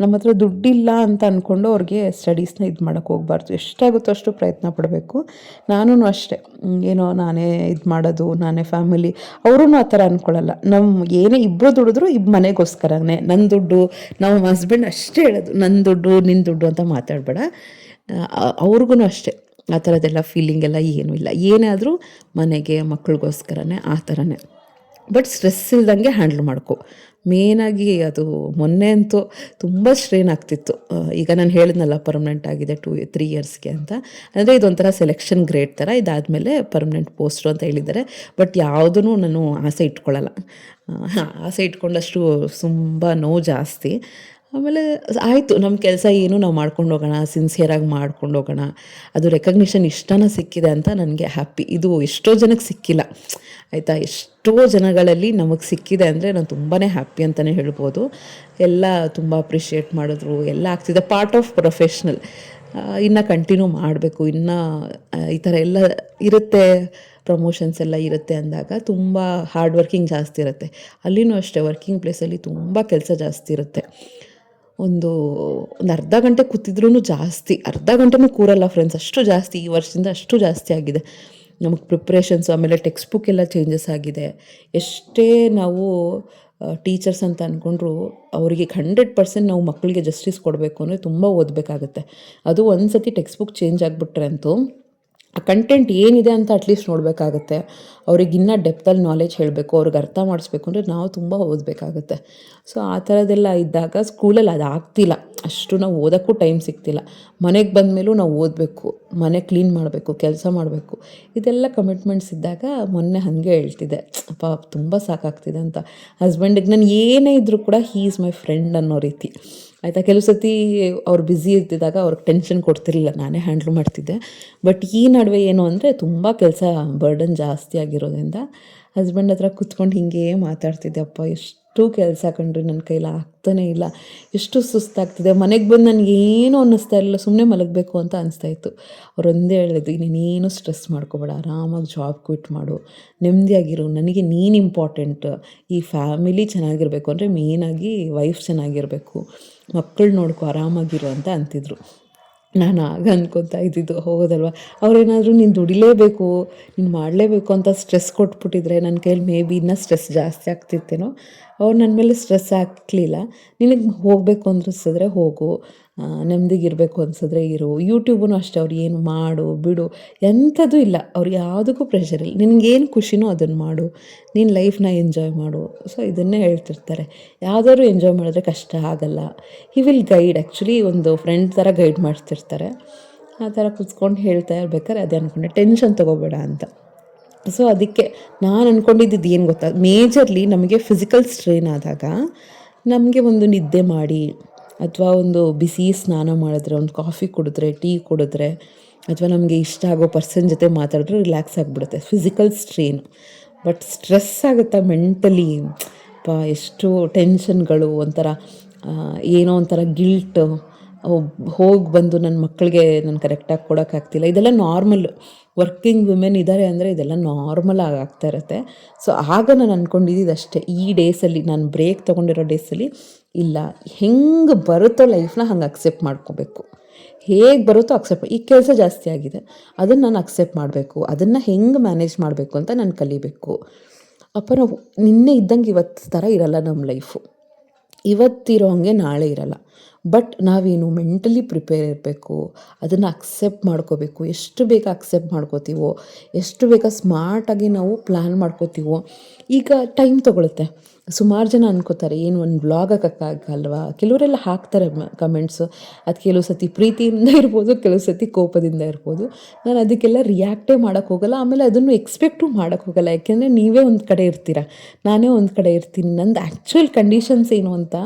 ನಮ್ಮ ಹತ್ರ ದುಡ್ಡಿಲ್ಲ ಅಂತ ಅಂದ್ಕೊಂಡು ಅವ್ರಿಗೆ ಸ್ಟಡೀಸ್ನ ಇದು ಮಾಡೋಕ್ಕೆ ಹೋಗ್ಬಾರ್ದು. ಎಷ್ಟಾಗುತ್ತೋ ಅಷ್ಟು ಪ್ರಯತ್ನ ಪಡಬೇಕು. ನಾನು ಅಷ್ಟೇ, ಏನೋ ನಾನೇ ಇದು ಮಾಡೋದು, ನಾನೇ ಫ್ಯಾಮಿಲಿ, ಅವರೂ ಆ ಥರ ಅಂದ್ಕೊಳ್ಳಲ್ಲ. ಏನೇ ಇಬ್ಬರು ದುಡಿದ್ರು ಮನೆಗೋಸ್ಕರನೇ, ನನ್ನ ದುಡ್ಡು, ನಮ್ಮ ಹಸ್ಬೆಂಡ್ ಅಷ್ಟೇ ಹೇಳೋದು, ನನ್ನ ದುಡ್ಡು ನಿನ್ನ ದುಡ್ಡು ಅಂತ ಮಾತಾಡಬೇಡ. ಅವ್ರಿಗೂ ಅಷ್ಟೇ ಆ ಥರದ್ದೆಲ್ಲ ಫೀಲಿಂಗ್ ಎಲ್ಲ ಏನೂ ಇಲ್ಲ. ಏನೇ ಆದರೂ ಮನೆಗೆ ಮಕ್ಕಳಿಗೋಸ್ಕರನೇ, ಆ ಥರನೇ. ಬಟ್ ಸ್ಟ್ರೆಸ್ ಇಲ್ದಂಗೆ ಹ್ಯಾಂಡ್ಲ್ ಮಾಡ್ಕೊ. ಮೇನಾಗಿ ಅದು ಮೊನ್ನೆ ಅಂತೂ ತುಂಬ ಸ್ಟ್ರೇನ್ ಆಗ್ತಿತ್ತು. ಈಗ ನಾನು ಹೇಳಿದ್ನಲ್ಲ ಪರ್ಮನೆಂಟ್ ಆಗಿದೆ 2-3 yearsಗೆ ಅಂತ, ಅಂದರೆ ಇದೊಂಥರ ಸೆಲೆಕ್ಷನ್ ಗ್ರೇಡ್ ಥರ, ಇದಾದಮೇಲೆ ಪರ್ಮನೆಂಟ್ ಪೋಸ್ಟು ಅಂತ ಹೇಳಿದ್ದಾರೆ. ಬಟ್ ಯಾವುದೂ ನಾನು ಆಸೆ ಇಟ್ಕೊಳ್ಳಲ್ಲ, ಆಸೆ ಇಟ್ಕೊಂಡಷ್ಟು ತುಂಬ ನೋವು ಜಾಸ್ತಿ. ಆಮೇಲೆ ಆಯಿತು ನಮ್ಮ ಕೆಲಸ ಏನು ನಾವು ಮಾಡ್ಕೊಂಡು ಹೋಗೋಣ, ಸಿನ್ಸಿಯರಾಗಿ ಮಾಡ್ಕೊಂಡು ಹೋಗೋಣ, ಅದು ರೆಕಗ್ನಿಷನ್ ಇಷ್ಟನ ಸಿಕ್ಕಿದೆ ಅಂತ ನನಗೆ ಹ್ಯಾಪಿ. ಇದು ಎಷ್ಟೋ ಜನಕ್ಕೆ ಸಿಕ್ಕಿಲ್ಲ ಆಯಿತಾ. ಎಷ್ಟೋ ಜನಗಳಲ್ಲಿ ನಮಗೆ ಸಿಕ್ಕಿದೆ ಅಂದರೆ ನಾನು ತುಂಬಾ ಹ್ಯಾಪಿ ಅಂತಲೇ ಹೇಳ್ಬೋದು. ಎಲ್ಲ ತುಂಬ ಅಪ್ರಿಷಿಯೇಟ್ ಮಾಡಿದ್ರು, ಎಲ್ಲ ಆಗ್ತಿದೆ, ಪಾರ್ಟ್ ಆಫ್ ಪ್ರೊಫೆಷ್ನಲ್. ಇನ್ನು ಕಂಟಿನ್ಯೂ ಮಾಡಬೇಕು, ಇನ್ನು ಈ ಥರ ಎಲ್ಲ ಇರುತ್ತೆ, ಪ್ರಮೋಷನ್ಸ್ ಎಲ್ಲ ಇರುತ್ತೆ ಅಂದಾಗ ತುಂಬ ಹಾರ್ಡ್ ವರ್ಕಿಂಗ್ ಜಾಸ್ತಿ ಇರುತ್ತೆ. ಅಲ್ಲಿನೂ ಅಷ್ಟೇ, ವರ್ಕಿಂಗ್ ಪ್ಲೇಸಲ್ಲಿ ತುಂಬ ಕೆಲಸ ಜಾಸ್ತಿ ಇರುತ್ತೆ. ಒಂದು ಅರ್ಧ ಗಂಟೆ ಕೂತಿದ್ರೂ ಜಾಸ್ತಿ, ಅರ್ಧ ಗಂಟೆನೂ ಕೂರಲ್ಲ ಫ್ರೆಂಡ್ಸ್, ಅಷ್ಟು ಜಾಸ್ತಿ ಈ ವರ್ಷದಿಂದ ಅಷ್ಟು ಜಾಸ್ತಿ ಆಗಿದೆ ನಮಗೆ ಪ್ರಿಪ್ರೇಷನ್ಸು. ಆಮೇಲೆ ಟೆಕ್ಸ್ಟ್ ಬುಕ್ ಎಲ್ಲ ಚೇಂಜಸ್ ಆಗಿದೆ. ಎಷ್ಟೇ ನಾವು ಟೀಚರ್ಸ್ ಅಂತ ಅಂದ್ಕೊಂಡ್ರು ಅವರಿಗೆ 100% ನಾವು ಮಕ್ಕಳಿಗೆ ಜಸ್ಟಿಸ್ ಕೊಡಬೇಕು ಅಂದರೆ ತುಂಬ ಓದಬೇಕಾಗುತ್ತೆ. ಅದು ಒಂದು ಸತಿ ಟೆಕ್ಸ್ಟ್ ಬುಕ್ ಚೇಂಜ್ ಆಗಿಬಿಟ್ರೆ ಅಂತೂ ಆ ಕಂಟೆಂಟ್ ಏನಿದೆ ಅಂತ ಅಟ್ಲೀಸ್ಟ್ ನೋಡಬೇಕಾಗತ್ತೆ. ಅವ್ರಿಗೆ ಇನ್ನೂ ಡೆಪ್ತಲ್ಲಿ ನಾಲೆಜ್ ಹೇಳಬೇಕು, ಅವ್ರಿಗೆ ಅರ್ಥ ಮಾಡಿಸ್ಬೇಕು ಅಂದರೆ ನಾವು ತುಂಬ ಓದಬೇಕಾಗತ್ತೆ. ಸೊ ಆ ಥರದ್ದೆಲ್ಲ ಇದ್ದಾಗ ಸ್ಕೂಲಲ್ಲಿ ಅದು ಆಗ್ತಿಲ್ಲ, ಅಷ್ಟು ನಾವು ಓದೋಕ್ಕೂ ಟೈಮ್ ಸಿಗ್ತಿಲ್ಲ. ಮನೆಗೆ ಬಂದಮೇಲೂ ನಾವು ಓದಬೇಕು, ಮನೆ ಕ್ಲೀನ್ ಮಾಡಬೇಕು, ಕೆಲಸ ಮಾಡಬೇಕು, ಇದೆಲ್ಲ ಕಮಿಟ್ಮೆಂಟ್ಸ್ ಇದ್ದಾಗ ಮೊನ್ನೆ ಹಾಗೆ ಹೇಳ್ತಿದ್ದೆ, ಅಪ್ಪ ತುಂಬ ಸಾಕಾಗ್ತಿದೆ ಅಂತ. ಹಸ್ಬೆಂಡಿಗೆ ನಾನು ಏನೇ ಇದ್ದರೂ ಕೂಡ ಹೀ ಈಸ್ ಮೈ ಫ್ರೆಂಡ್ ಅನ್ನೋ ರೀತಿ ಆಯಿತಾ. ಕೆಲವು ಸತಿ ಅವ್ರು ಬ್ಯುಸಿ ಇರ್ತಿದ್ದಾಗ ಅವ್ರಿಗೆ ಟೆನ್ಷನ್ ಕೊಡ್ತಿರಲಿಲ್ಲ, ನಾನೇ ಹ್ಯಾಂಡ್ಲ್ ಮಾಡ್ತಿದ್ದೆ. ಬಟ್ ಈ ನಡುವೆ ಏನು ಅಂದರೆ ತುಂಬ ಕೆಲಸ ಬರ್ಡನ್ ಜಾಸ್ತಿ ಆಗಿರೋದ್ರಿಂದ ಹಸ್ಬೆಂಡ್ ಹತ್ರ ಕೂತ್ಕೊಂಡು ಹಿಂಗೆ ಮಾತಾಡ್ತಿದ್ದೆ, ಅಪ್ಪ ಎಷ್ಟು ಕೆಲಸ ಕಂಡ್ರಿ, ನನ್ನ ಕೈಲಿ ಆಗ್ತಾನೇ ಇಲ್ಲ, ಎಷ್ಟು ಸುಸ್ತಾಗ್ತಿದೆ. ಮನೆಗೆ ಬಂದು ನನಗೇನು ಅನ್ನಿಸ್ತಾ ಇರಲಿಲ್ಲ, ಸುಮ್ಮನೆ ಮಲಗಬೇಕು ಅಂತ ಅನಿಸ್ತಾಯಿತ್ತು. ಅವ್ರು ಒಂದೇ ಹೇಳಿದ್ರು, ನೀನೇನು ಸ್ಟ್ರೆಸ್ ಮಾಡ್ಕೋಬೇಡ, ಆರಾಮಾಗಿ ಜಾಬ್ ಕ್ವಿಟ್ ಮಾಡು, ನೆಮ್ಮದಿಯಾಗಿರು, ನನಗೆ ನೀನು ಇಂಪಾರ್ಟೆಂಟ್, ಈ ಫ್ಯಾಮಿಲಿ ಚೆನ್ನಾಗಿರಬೇಕು ಅಂದರೆ ಮೇಯ್ನಾಗಿ ವೈಫ್ ಚೆನ್ನಾಗಿರಬೇಕು, ಮಕ್ಕಳು ನೋಡ್ಕೊ, ಆರಾಮಾಗಿರು ಅಂತ ಅಂತಿದ್ರು. ನಾನು ಆಗ ಅಂದ್ಕೊತಾ ಇದ್ದಿದ್ದು, ಹೌದಲ್ವ, ಅವರೇನಾದರೂ ನೀನು ದುಡಿಲೇಬೇಕು, ನೀನು ಮಾಡಲೇಬೇಕು ಅಂತ ಸ್ಟ್ರೆಸ್ ಕೊಟ್ಬಿಟ್ಟಿದ್ರೆ ನನ್ನ ಕೈಯಲ್ಲಿ ಮೇ ಬಿ ಇನ್ನೂ ಸ್ಟ್ರೆಸ್ ಜಾಸ್ತಿ ಆಗ್ತಿತ್ತೇನೋ. ಅವ್ರು ನನ್ನ ಮೇಲೆ ಸ್ಟ್ರೆಸ್ ಹಾಕಲಿಲ್ಲ, ನಿನಗೆ ಹೋಗಬೇಕು ಅನಿಸಿದ್ರೆ ಹೋಗು, ನೆಮ್ಮದಿಗಿರಬೇಕು ಅನಿಸಿದ್ರೆ ಇರು. ಯೂಟ್ಯೂಬೂ ಅಷ್ಟೇ, ಅವ್ರು ಏನು ಮಾಡು ಬಿಡು ಎಂಥದ್ದು ಇಲ್ಲ, ಅವ್ರಿಗೆ ಯಾವುದಕ್ಕೂ ಪ್ರೆಷರ್ ಇಲ್ಲ, ನಿನಗೇನು ಖುಷಿನೋ ಅದನ್ನು ಮಾಡು, ನೀನು ಲೈಫ್ನ ಎಂಜಾಯ್ ಮಾಡು. ಸೊ ಇದನ್ನೇ ಹೇಳ್ತಿರ್ತಾರೆ, ಯಾವುದಾದ್ರು ಎಂಜಾಯ್ ಮಾಡಿದ್ರೆ ಕಷ್ಟ ಆಗಲ್ಲ. ಹಿ ವಿಲ್ ಗೈಡ್, ಆ್ಯಕ್ಚುಲಿ ಒಂದು ಫ್ರೆಂಡ್ ಥರ ಗೈಡ್ ಮಾಡ್ತಿರ್ತಾರೆ. ಆ ಥರ ಕೂತ್ಕೊಂಡು ಹೇಳ್ತಾ ಇರ್ಬೇಕಾದ್ರೆ ಅದೇ ಅಂದ್ಕೊಂಡೆ, ಟೆನ್ಷನ್ ತೊಗೋಬೇಡ ಅಂತ. ಸೊ ಅದಕ್ಕೆ ನಾನು ಅಂದ್ಕೊಂಡಿದ್ದು ಏನು ಗೊತ್ತಾ, ಮೇಜರ್ಲಿ ನಮಗೆ ಫಿಸಿಕಲ್ ಸ್ಟ್ರೈನ್ ಆದಾಗ ನಮಗೆ ಒಂದು ನಿದ್ದೆ ಮಾಡಿ, ಅಥವಾ ಒಂದು ಬಿಸಿ ಸ್ನಾನ ಮಾಡಿದ್ರೆ, ಒಂದು ಕಾಫಿ ಕುಡಿದ್ರೆ, ಟೀ ಕುಡಿದ್ರೆ, ಅಥವಾ ನಮಗೆ ಇಷ್ಟ ಆಗೋ ಪರ್ಸನ್ ಜೊತೆ ಮಾತಾಡಿದ್ರೆ ರಿಲ್ಯಾಕ್ಸ್ ಆಗಿಬಿಡುತ್ತೆ ಫಿಸಿಕಲ್ ಸ್ಟ್ರೈನ್. ಬಟ್ ಸ್ಟ್ರೆಸ್ ಆಗುತ್ತಾ ಮೆಂಟಲಿ, ಎಷ್ಟು ಟೆನ್ಷನ್ಗಳು, ಒಂಥರ ಏನೋ ಒಂಥರ ಗಿಲ್ಟ್, ಹೋಗಿ ಬಂದು ನನ್ನ ಮಕ್ಕಳಿಗೆ ನಾನು ಕರೆಕ್ಟಾಗಿ ಕೊಡೋಕ್ಕಾಗ್ತಿಲ್ಲ, ಇದೆಲ್ಲ ನಾರ್ಮಲ್. ವರ್ಕಿಂಗ್ ವುಮೆನ್ ಇದ್ದಾರೆ ಅಂದರೆ ಇದೆಲ್ಲ ನಾರ್ಮಲ್ ಆಗ್ತಾ ಇರುತ್ತೆ. ಸೊ ಆಗ ನಾನು ಅಂದ್ಕೊಂಡಿದ್ದು ಅಷ್ಟೇ, ಈ ಡೇಸಲ್ಲಿ ನಾನು ಬ್ರೇಕ್ ತೊಗೊಂಡಿರೋ ಡೇಸಲ್ಲಿ ಇಲ್ಲ, ಹೆಂಗೆ ಬರುತ್ತೋ ಲೈಫ್ನ ಹಂಗೆ ಅಕ್ಸೆಪ್ಟ್ ಮಾಡ್ಕೋಬೇಕು, ಹೇಗೆ ಬರುತ್ತೋ ಅಕ್ಸೆಪ್ಟ್. ಈ ಕೆಲಸ ಜಾಸ್ತಿ ಆಗಿದೆ, ಅದನ್ನು ನಾನು ಅಕ್ಸೆಪ್ಟ್ ಮಾಡಬೇಕು, ಅದನ್ನು ಹೆಂಗೆ ಮ್ಯಾನೇಜ್ ಮಾಡಬೇಕು ಅಂತ ನಾನು ಕಲಿಬೇಕು. ಅಪ್ಪ ನಾವು ನಿನ್ನೆ ಇದ್ದಂಗೆ ಇವತ್ತು ಥರ ಇರಲ್ಲ ನಮ್ಮ ಲೈಫು, ಇವತ್ತಿರೋ ಹಾಗೆ ನಾಳೆ ಇರಲ್ಲ. ಬಟ್ ನಾವೇನು ಮೆಂಟಲಿ ಪ್ರಿಪೇರ್ ಇರಬೇಕು, ಅದನ್ನು ಅಕ್ಸೆಪ್ಟ್ ಮಾಡ್ಕೋಬೇಕು. ಎಷ್ಟು ಬೇಗ ಅಕ್ಸೆಪ್ಟ್ ಮಾಡ್ಕೋತೀವೋ, ಎಷ್ಟು ಬೇಗ ಸ್ಮಾರ್ಟಾಗಿ ನಾವು ಪ್ಲ್ಯಾನ್ ಮಾಡ್ಕೋತೀವೋ. ಈಗ ಟೈಮ್ ತೊಗೊಳುತ್ತೆ. ಸುಮಾರು ಜನ ಅನ್ಕೋತಾರೆ, ಏನು ಒಂದು ವ್ಲಾಗ್ ಹಾಕೋಕ್ಕಾಗಲ್ವಾ, ಕೆಲವರೆಲ್ಲ ಹಾಕ್ತಾರೆ ಕಮೆಂಟ್ಸು. ಅದು ಕೆಲವು ಸತಿ ಪ್ರೀತಿಯಿಂದ ಇರ್ಬೋದು, ಕೆಲವು ಸತಿ ಕೋಪದಿಂದ ಇರ್ಬೋದು. ನಾನು ಅದಕ್ಕೆಲ್ಲ ರಿಯಾಕ್ಟೇ ಮಾಡೋಕ್ಕೆ ಹೋಗಲ್ಲ, ಆಮೇಲೆ ಅದನ್ನು ಎಕ್ಸ್ಪೆಕ್ಟು ಮಾಡೋಕ್ಕೆ ಹೋಗಲ್ಲ. ಯಾಕೆಂದರೆ ನೀವೇ ಒಂದು ಕಡೆ ಇರ್ತೀರ, ನಾನೇ ಒಂದು ಕಡೆ ಇರ್ತೀನಿ. ನಂದು ಆ್ಯಕ್ಚುಯಲ್ ಕಂಡೀಷನ್ಸ್ ಏನು ಅಂತ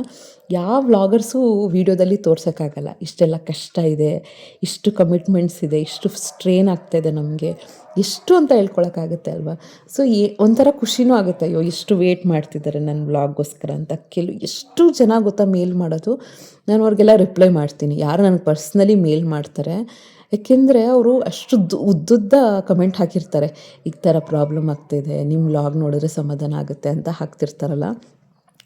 ಯಾವ ವ್ಲಾಗರ್ಸು ವೀಡಿಯೋದಲ್ಲಿ ತೋರ್ಸೋಕ್ಕಾಗಲ್ಲ. ಇಷ್ಟೆಲ್ಲ ಕಷ್ಟ ಇದೆ, ಇಷ್ಟು ಕಮಿಟ್ಮೆಂಟ್ಸ್ ಇದೆ, ಇಷ್ಟು ಸ್ಟ್ರೇನ್ ಆಗ್ತಾಯಿದೆ ನಮಗೆ, ಎಷ್ಟು ಅಂತ ಹೇಳ್ಕೊಳಕ್ಕಾಗುತ್ತೆ ಅಲ್ವಾ. ಸೊ ಒಂಥರ ಖುಷಿನೂ ಆಗುತ್ತೆ, ಅಯ್ಯೋ ಎಷ್ಟು ವೇಟ್ ಮಾಡ್ತಿದ್ದಾರೆ ನನ್ನ ವ್ಲಾಗ್ಗೋಸ್ಕರ ಅಂತ. ಎಷ್ಟು ಜನ ಗೊತ್ತಾ ಮೇಲ್ ಮಾಡೋದು, ನಾನು ಅವ್ರಿಗೆಲ್ಲ ರಿಪ್ಲೈ ಮಾಡ್ತೀನಿ, ಯಾರು ನನಗೆ ಪರ್ಸ್ನಲಿ ಮೇಲ್ ಮಾಡ್ತಾರೆ. ಏಕೆಂದರೆ ಅವರು ಅಷ್ಟು ಉದ್ದುದ್ದ ಕಮೆಂಟ್ ಹಾಕಿರ್ತಾರೆ, ಈ ಥರ ಪ್ರಾಬ್ಲಮ್ ಆಗ್ತಾಯಿದೆ, ನಿಮ್ಮ ವ್ಲಾಗ್ ನೋಡಿದ್ರೆ ಸಮಾಧಾನ ಆಗುತ್ತೆ ಅಂತ ಹಾಕ್ತಿರ್ತಾರಲ್ಲ.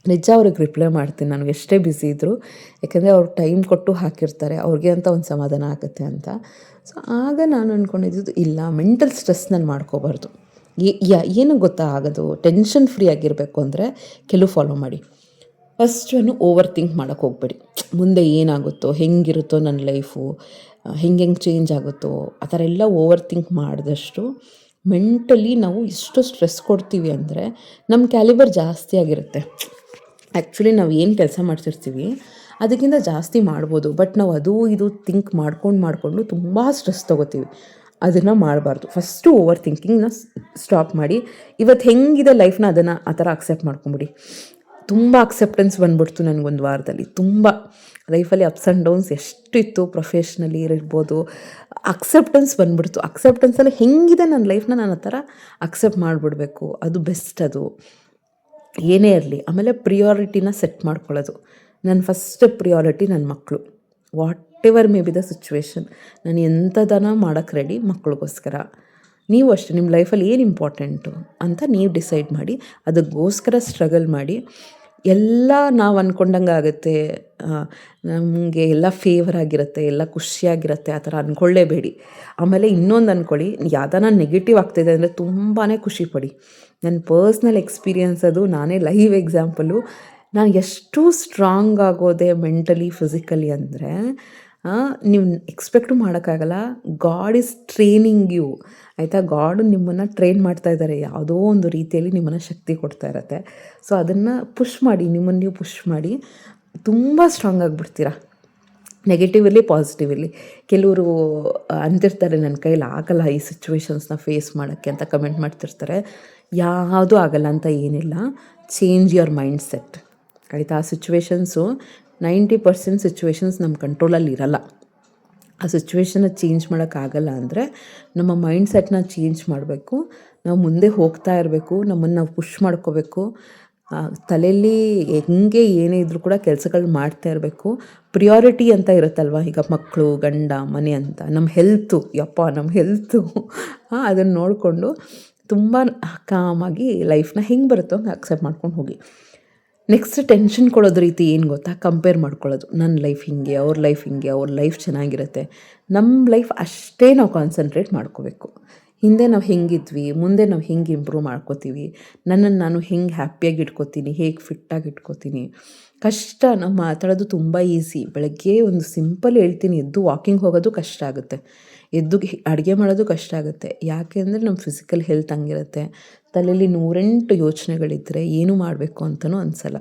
ನಿಜ ಅವ್ರಿಗೆ ರಿಪ್ಲೈ ಮಾಡ್ತೀನಿ ನಾನು, ಎಷ್ಟೇ ಬ್ಯುಸಿ ಇದ್ದರು. ಯಾಕೆಂದರೆ ಅವ್ರು ಟೈಮ್ ಕೊಟ್ಟು ಹಾಕಿರ್ತಾರೆ, ಅವ್ರಿಗೆ ಅಂತ ಒಂದು ಸಮಾಧಾನ ಆಗುತ್ತೆ ಅಂತ. ಸೊ ಆಗ ನಾನು ಅಂದ್ಕೊಂಡಿದ್ದು, ಇಲ್ಲ ಮೆಂಟಲ್ ಸ್ಟ್ರೆಸ್ ನಾನು ಮಾಡ್ಕೋಬಾರ್ದು. ಏನು ಗೊತ್ತಾ ಆಗೋದು, ಟೆನ್ಷನ್ ಫ್ರೀ ಆಗಿರಬೇಕು ಅಂದರೆ ಕೆಲವು ಫಾಲೋ ಮಾಡಿ. ಫಸ್ಟನ್ನು ಓವರ್ ಥಿಂಕ್ ಮಾಡೋಕ್ಕೆ ಹೋಗ್ಬೇಡಿ. ಮುಂದೆ ಏನಾಗುತ್ತೋ, ಹೆಂಗಿರುತ್ತೋ ನನ್ನ ಲೈಫು, ಹೆಂಗೆ ಚೇಂಜ್ ಆಗುತ್ತೋ ಆ ಥರ ಎಲ್ಲ ಓವರ್ ಥಿಂಕ್ ಮಾಡಿದಷ್ಟು ಮೆಂಟಲಿ ನಾವು ಎಷ್ಟು ಸ್ಟ್ರೆಸ್ ಕೊಡ್ತೀವಿ ಅಂದರೆ ನಮ್ಮ ಕ್ಯಾಲಿಬರ್ ಜಾಸ್ತಿ ಆಗಿರುತ್ತೆ. ಆ್ಯಕ್ಚುಲಿ ನಾವು ಏನು ಕೆಲಸ ಮಾಡ್ತಿರ್ತೀವಿ ಅದಕ್ಕಿಂತ ಜಾಸ್ತಿ ಮಾಡ್ಬೋದು, ಬಟ್ ನಾವು ಅದು ಇದು ಥಿಂಕ್ ಮಾಡಿಕೊಂಡು ತುಂಬ ಸ್ಟ್ರೆಸ್ ತೊಗೋತೀವಿ. ಅದನ್ನು ಮಾಡಬಾರ್ದು. ಫಸ್ಟು ಓವರ್ ಥಿಂಕಿಂಗ್ನ ಸ್ಟಾಪ್ ಮಾಡಿ, ಇವತ್ತು ಹೆಂಗಿದೆ ಲೈಫ್ನ ಅದನ್ನು ಆ ಥರ ಅಕ್ಸೆಪ್ಟ್ ಮಾಡ್ಕೊಂಬಿಡಿ. ತುಂಬ ಅಕ್ಸೆಪ್ಟೆನ್ಸ್ ಬಂದ್ಬಿಡ್ತು ನನಗೊಂದು ವಾರದಲ್ಲಿ. ತುಂಬ ಲೈಫಲ್ಲಿ ಅಪ್ಸ್ ಆ್ಯಂಡ್ ಡೌನ್ಸ್ ಎಷ್ಟು ಇತ್ತು, ಪ್ರೊಫೆಷ್ನಲಿ ಇರ್ಬೋದು, ಅಕ್ಸೆಪ್ಟೆನ್ಸ್ ಬಂದ್ಬಿಡ್ತು. ಅಕ್ಸೆಪ್ಟೆನ್ಸಲ್ಲಿ ಹೆಂಗಿದೆ ನನ್ನ ಲೈಫ್ನ ನಾನು ಆ ಥರ ಅಕ್ಸೆಪ್ಟ್ ಮಾಡಿಬಿಡ್ಬೇಕು, ಅದು ಬೆಸ್ಟ್. ಅದು ಏನೇ ಇರಲಿ. ಆಮೇಲೆ ಪ್ರಿಯಾರಿಟಿನ ಸೆಟ್ ಮಾಡ್ಕೊಳ್ಳೋದು. ನನ್ನ ಫಸ್ಟ್ ಪ್ರಿಯಾರಿಟಿ ನನ್ನ ಮಕ್ಕಳು. What ever may be the situation, ನಾನು ಎಂಥದನ್ನ ಮಾಡೋಕ್ಕೆ ರೆಡಿ ಮಕ್ಕಳಿಗೋಸ್ಕರ. ನೀವು ಅಷ್ಟೇ ನಿಮ್ಮ ಲೈಫಲ್ಲಿ ಏನು ಇಂಪಾರ್ಟೆಂಟು ಅಂತ ನೀವು ಡಿಸೈಡ್ ಮಾಡಿ ಅದಕ್ಕೋಸ್ಕರ ಸ್ಟ್ರಗಲ್ ಮಾಡಿ. ಎಲ್ಲ ನಾವು ಅಂದ್ಕೊಂಡಂಗೆ ಆಗುತ್ತೆ, ನಮಗೆ ಎಲ್ಲ ಫೇವರ್ ಆಗಿರುತ್ತೆ, ಎಲ್ಲ ಖುಷಿಯಾಗಿರುತ್ತೆ, ಆ ಥರ ಅಂದ್ಕೊಳ್ಳೇಬೇಡಿ. ಆಮೇಲೆ ಇನ್ನೊಂದು ಅಂದ್ಕೊಳ್ಳಿ, ಯಾವ್ದಾನ ನೆಗೆಟಿವ್ ಆಗ್ತಾಯಿದೆ ಅಂದರೆ ತುಂಬಾ ಖುಷಿ ಪಡಿ. ನನ್ನ ಪರ್ಸ್ನಲ್ ಎಕ್ಸ್ಪೀರಿಯನ್ಸ್ ಅದು, ನಾನೇ ಲೈವ್ ಎಕ್ಸಾಂಪಲು. ನಾನು ಎಷ್ಟು ಸ್ಟ್ರಾಂಗ್ ಆಗೋದೆ ಮೆಂಟಲಿ, ಫಿಸಿಕಲಿ ಅಂದರೆ ನೀವು ಎಕ್ಸ್ಪೆಕ್ಟು ಮಾಡೋಕ್ಕಾಗಲ್ಲ. ಗಾಡ್ ಈಸ್ ಟ್ರೈನಿಂಗ್ ಯು, ಆಯಿತಾ? ಗಾಡು ನಿಮ್ಮನ್ನು ಟ್ರೈನ್ ಮಾಡ್ತಾ ಇದ್ದಾರೆ, ಯಾವುದೋ ಒಂದು ರೀತಿಯಲ್ಲಿ ನಿಮ್ಮನ್ನು ಶಕ್ತಿ ಕೊಡ್ತಾ ಇರತ್ತೆ. ಸೊ ಅದನ್ನು ಪುಷ್ ಮಾಡಿ, ನಿಮ್ಮನ್ನು ನೀವು ಪುಷ್ ಮಾಡಿ, ತುಂಬ ಸ್ಟ್ರಾಂಗ್ ಆಗಿಬಿಡ್ತೀರಾ. ನೆಗೆಟಿವಲ್ಲಿ ಪಾಸಿಟಿವಲ್ಲಿ. ಕೆಲವರು ಅಂತಿರ್ತಾರೆ ನನ್ನ ಕೈಲಿ ಆಗಲ್ಲ ಈ ಸಿಚುವೇಶನ್ಸ್ನ ಫೇಸ್ ಮಾಡೋಕ್ಕೆ ಅಂತ ಕಮೆಂಟ್ ಮಾಡ್ತಿರ್ತಾರೆ. ಯಾವುದೂ ಆಗಲ್ಲ ಅಂತ ಏನಿಲ್ಲ. ಚೇಂಜ್ ಯುವರ್ ಮೈಂಡ್ ಸೆಟ್, ಆಯಿತಾ? ಆ ಸಿಚುವೇಶನ್ಸು 90% ಸಿಚುವೇಶನ್ಸ್ ನಮ್ಮ ಕಂಟ್ರೋಲಲ್ಲಿ ಇರಲ್ಲ. ಆ ಸಿಚುವೇಶನ್ನ ಚೇಂಜ್ ಮಾಡೋಕ್ಕಾಗಲ್ಲ ಅಂದರೆ ನಮ್ಮ ಮೈಂಡ್ ಸೆಟ್ನ ಚೇಂಜ್ ಮಾಡಬೇಕು. ನಾವು ಮುಂದೆ ಹೋಗ್ತಾ ಇರಬೇಕು, ನಮ್ಮನ್ನು ನಾವು ಪುಷ್ ಮಾಡ್ಕೋಬೇಕು. ತಲೆಯಲ್ಲಿ ಹೆಂಗೆ ಏನೇ ಇದ್ದರೂ ಕೂಡ ಕೆಲಸಗಳು ಮಾಡ್ತಾ ಇರಬೇಕು. ಪ್ರಿಯಾರಿಟಿ ಅಂತ ಇರುತ್ತಲ್ವ, ಈಗ ಮಕ್ಕಳು, ಗಂಡ, ಮನೆ ಅಂತ. ನಮ್ಮ ಹೆಲ್ತು ಅದನ್ನು ನೋಡಿಕೊಂಡು ತುಂಬ ಕಾಮಾಗಿ ಲೈಫ್ನ ಹೆಂಗೆ ಬರುತ್ತೋ ಹಂಗೆ ಅಕ್ಸೆಪ್ಟ್ ಮಾಡ್ಕೊಂಡು ಹೋಗಿ. ನೆಕ್ಸ್ಟ್ ಟೆನ್ಷನ್ ಕೊಡೋದು ರೀತಿ ಏನು ಗೊತ್ತಾ? ಕಂಪೇರ್ ಮಾಡ್ಕೊಳ್ಳೋದು. ನನ್ನ ಲೈಫ್ ಹಿಂಗೆ, ಅವ್ರ ಲೈಫ್ ಹಿಂಗೆ, ಅವ್ರ ಲೈಫ್ ಚೆನ್ನಾಗಿರುತ್ತೆ, ನಮ್ಮ ಲೈಫ್ ಅಷ್ಟೇ ನಾವು ಕಾನ್ಸಂಟ್ರೇಟ್ ಮಾಡ್ಕೋಬೇಕು. ಹಿಂದೆ ನಾವು ಹೆಂಗಿದ್ವಿ, ಮುಂದೆ ನಾವು ಹೆಂಗೆ ಇಂಪ್ರೂವ್ ಮಾಡ್ಕೋತೀವಿ, ನನ್ನನ್ನು ನಾನು ಹೆಂಗೆ ಹ್ಯಾಪಿಯಾಗಿ ಇಟ್ಕೋತೀನಿ, ಹೇಗೆ ಫಿಟ್ಟಾಗಿ ಇಟ್ಕೋತೀನಿ. ಕಷ್ಟ ನಾವು ಮಾತಾಡೋದು ತುಂಬ ಈಸಿ. ಬೆಳಗ್ಗೆ ಒಂದು ಸಿಂಪಲ್ ಹೇಳ್ತೀನಿ, ಎದ್ದು ವಾಕಿಂಗ್ ಹೋಗೋದು ಕಷ್ಟ ಆಗುತ್ತೆ, ಎದ್ದು ಅಡುಗೆ ಮಾಡೋದು ಕಷ್ಟ ಆಗುತ್ತೆ. ಯಾಕೆಂದರೆ ನಮ್ಮ ಫಿಸಿಕಲ್ ಹೆಲ್ತ್ ಹಂಗಿರುತ್ತೆ. ತಲೆಯಲ್ಲಿ 108 ಯೋಚನೆಗಳಿದ್ದರೆ ಏನು ಮಾಡಬೇಕು ಅಂತಲೂ ಅನಿಸಲ್ಲ.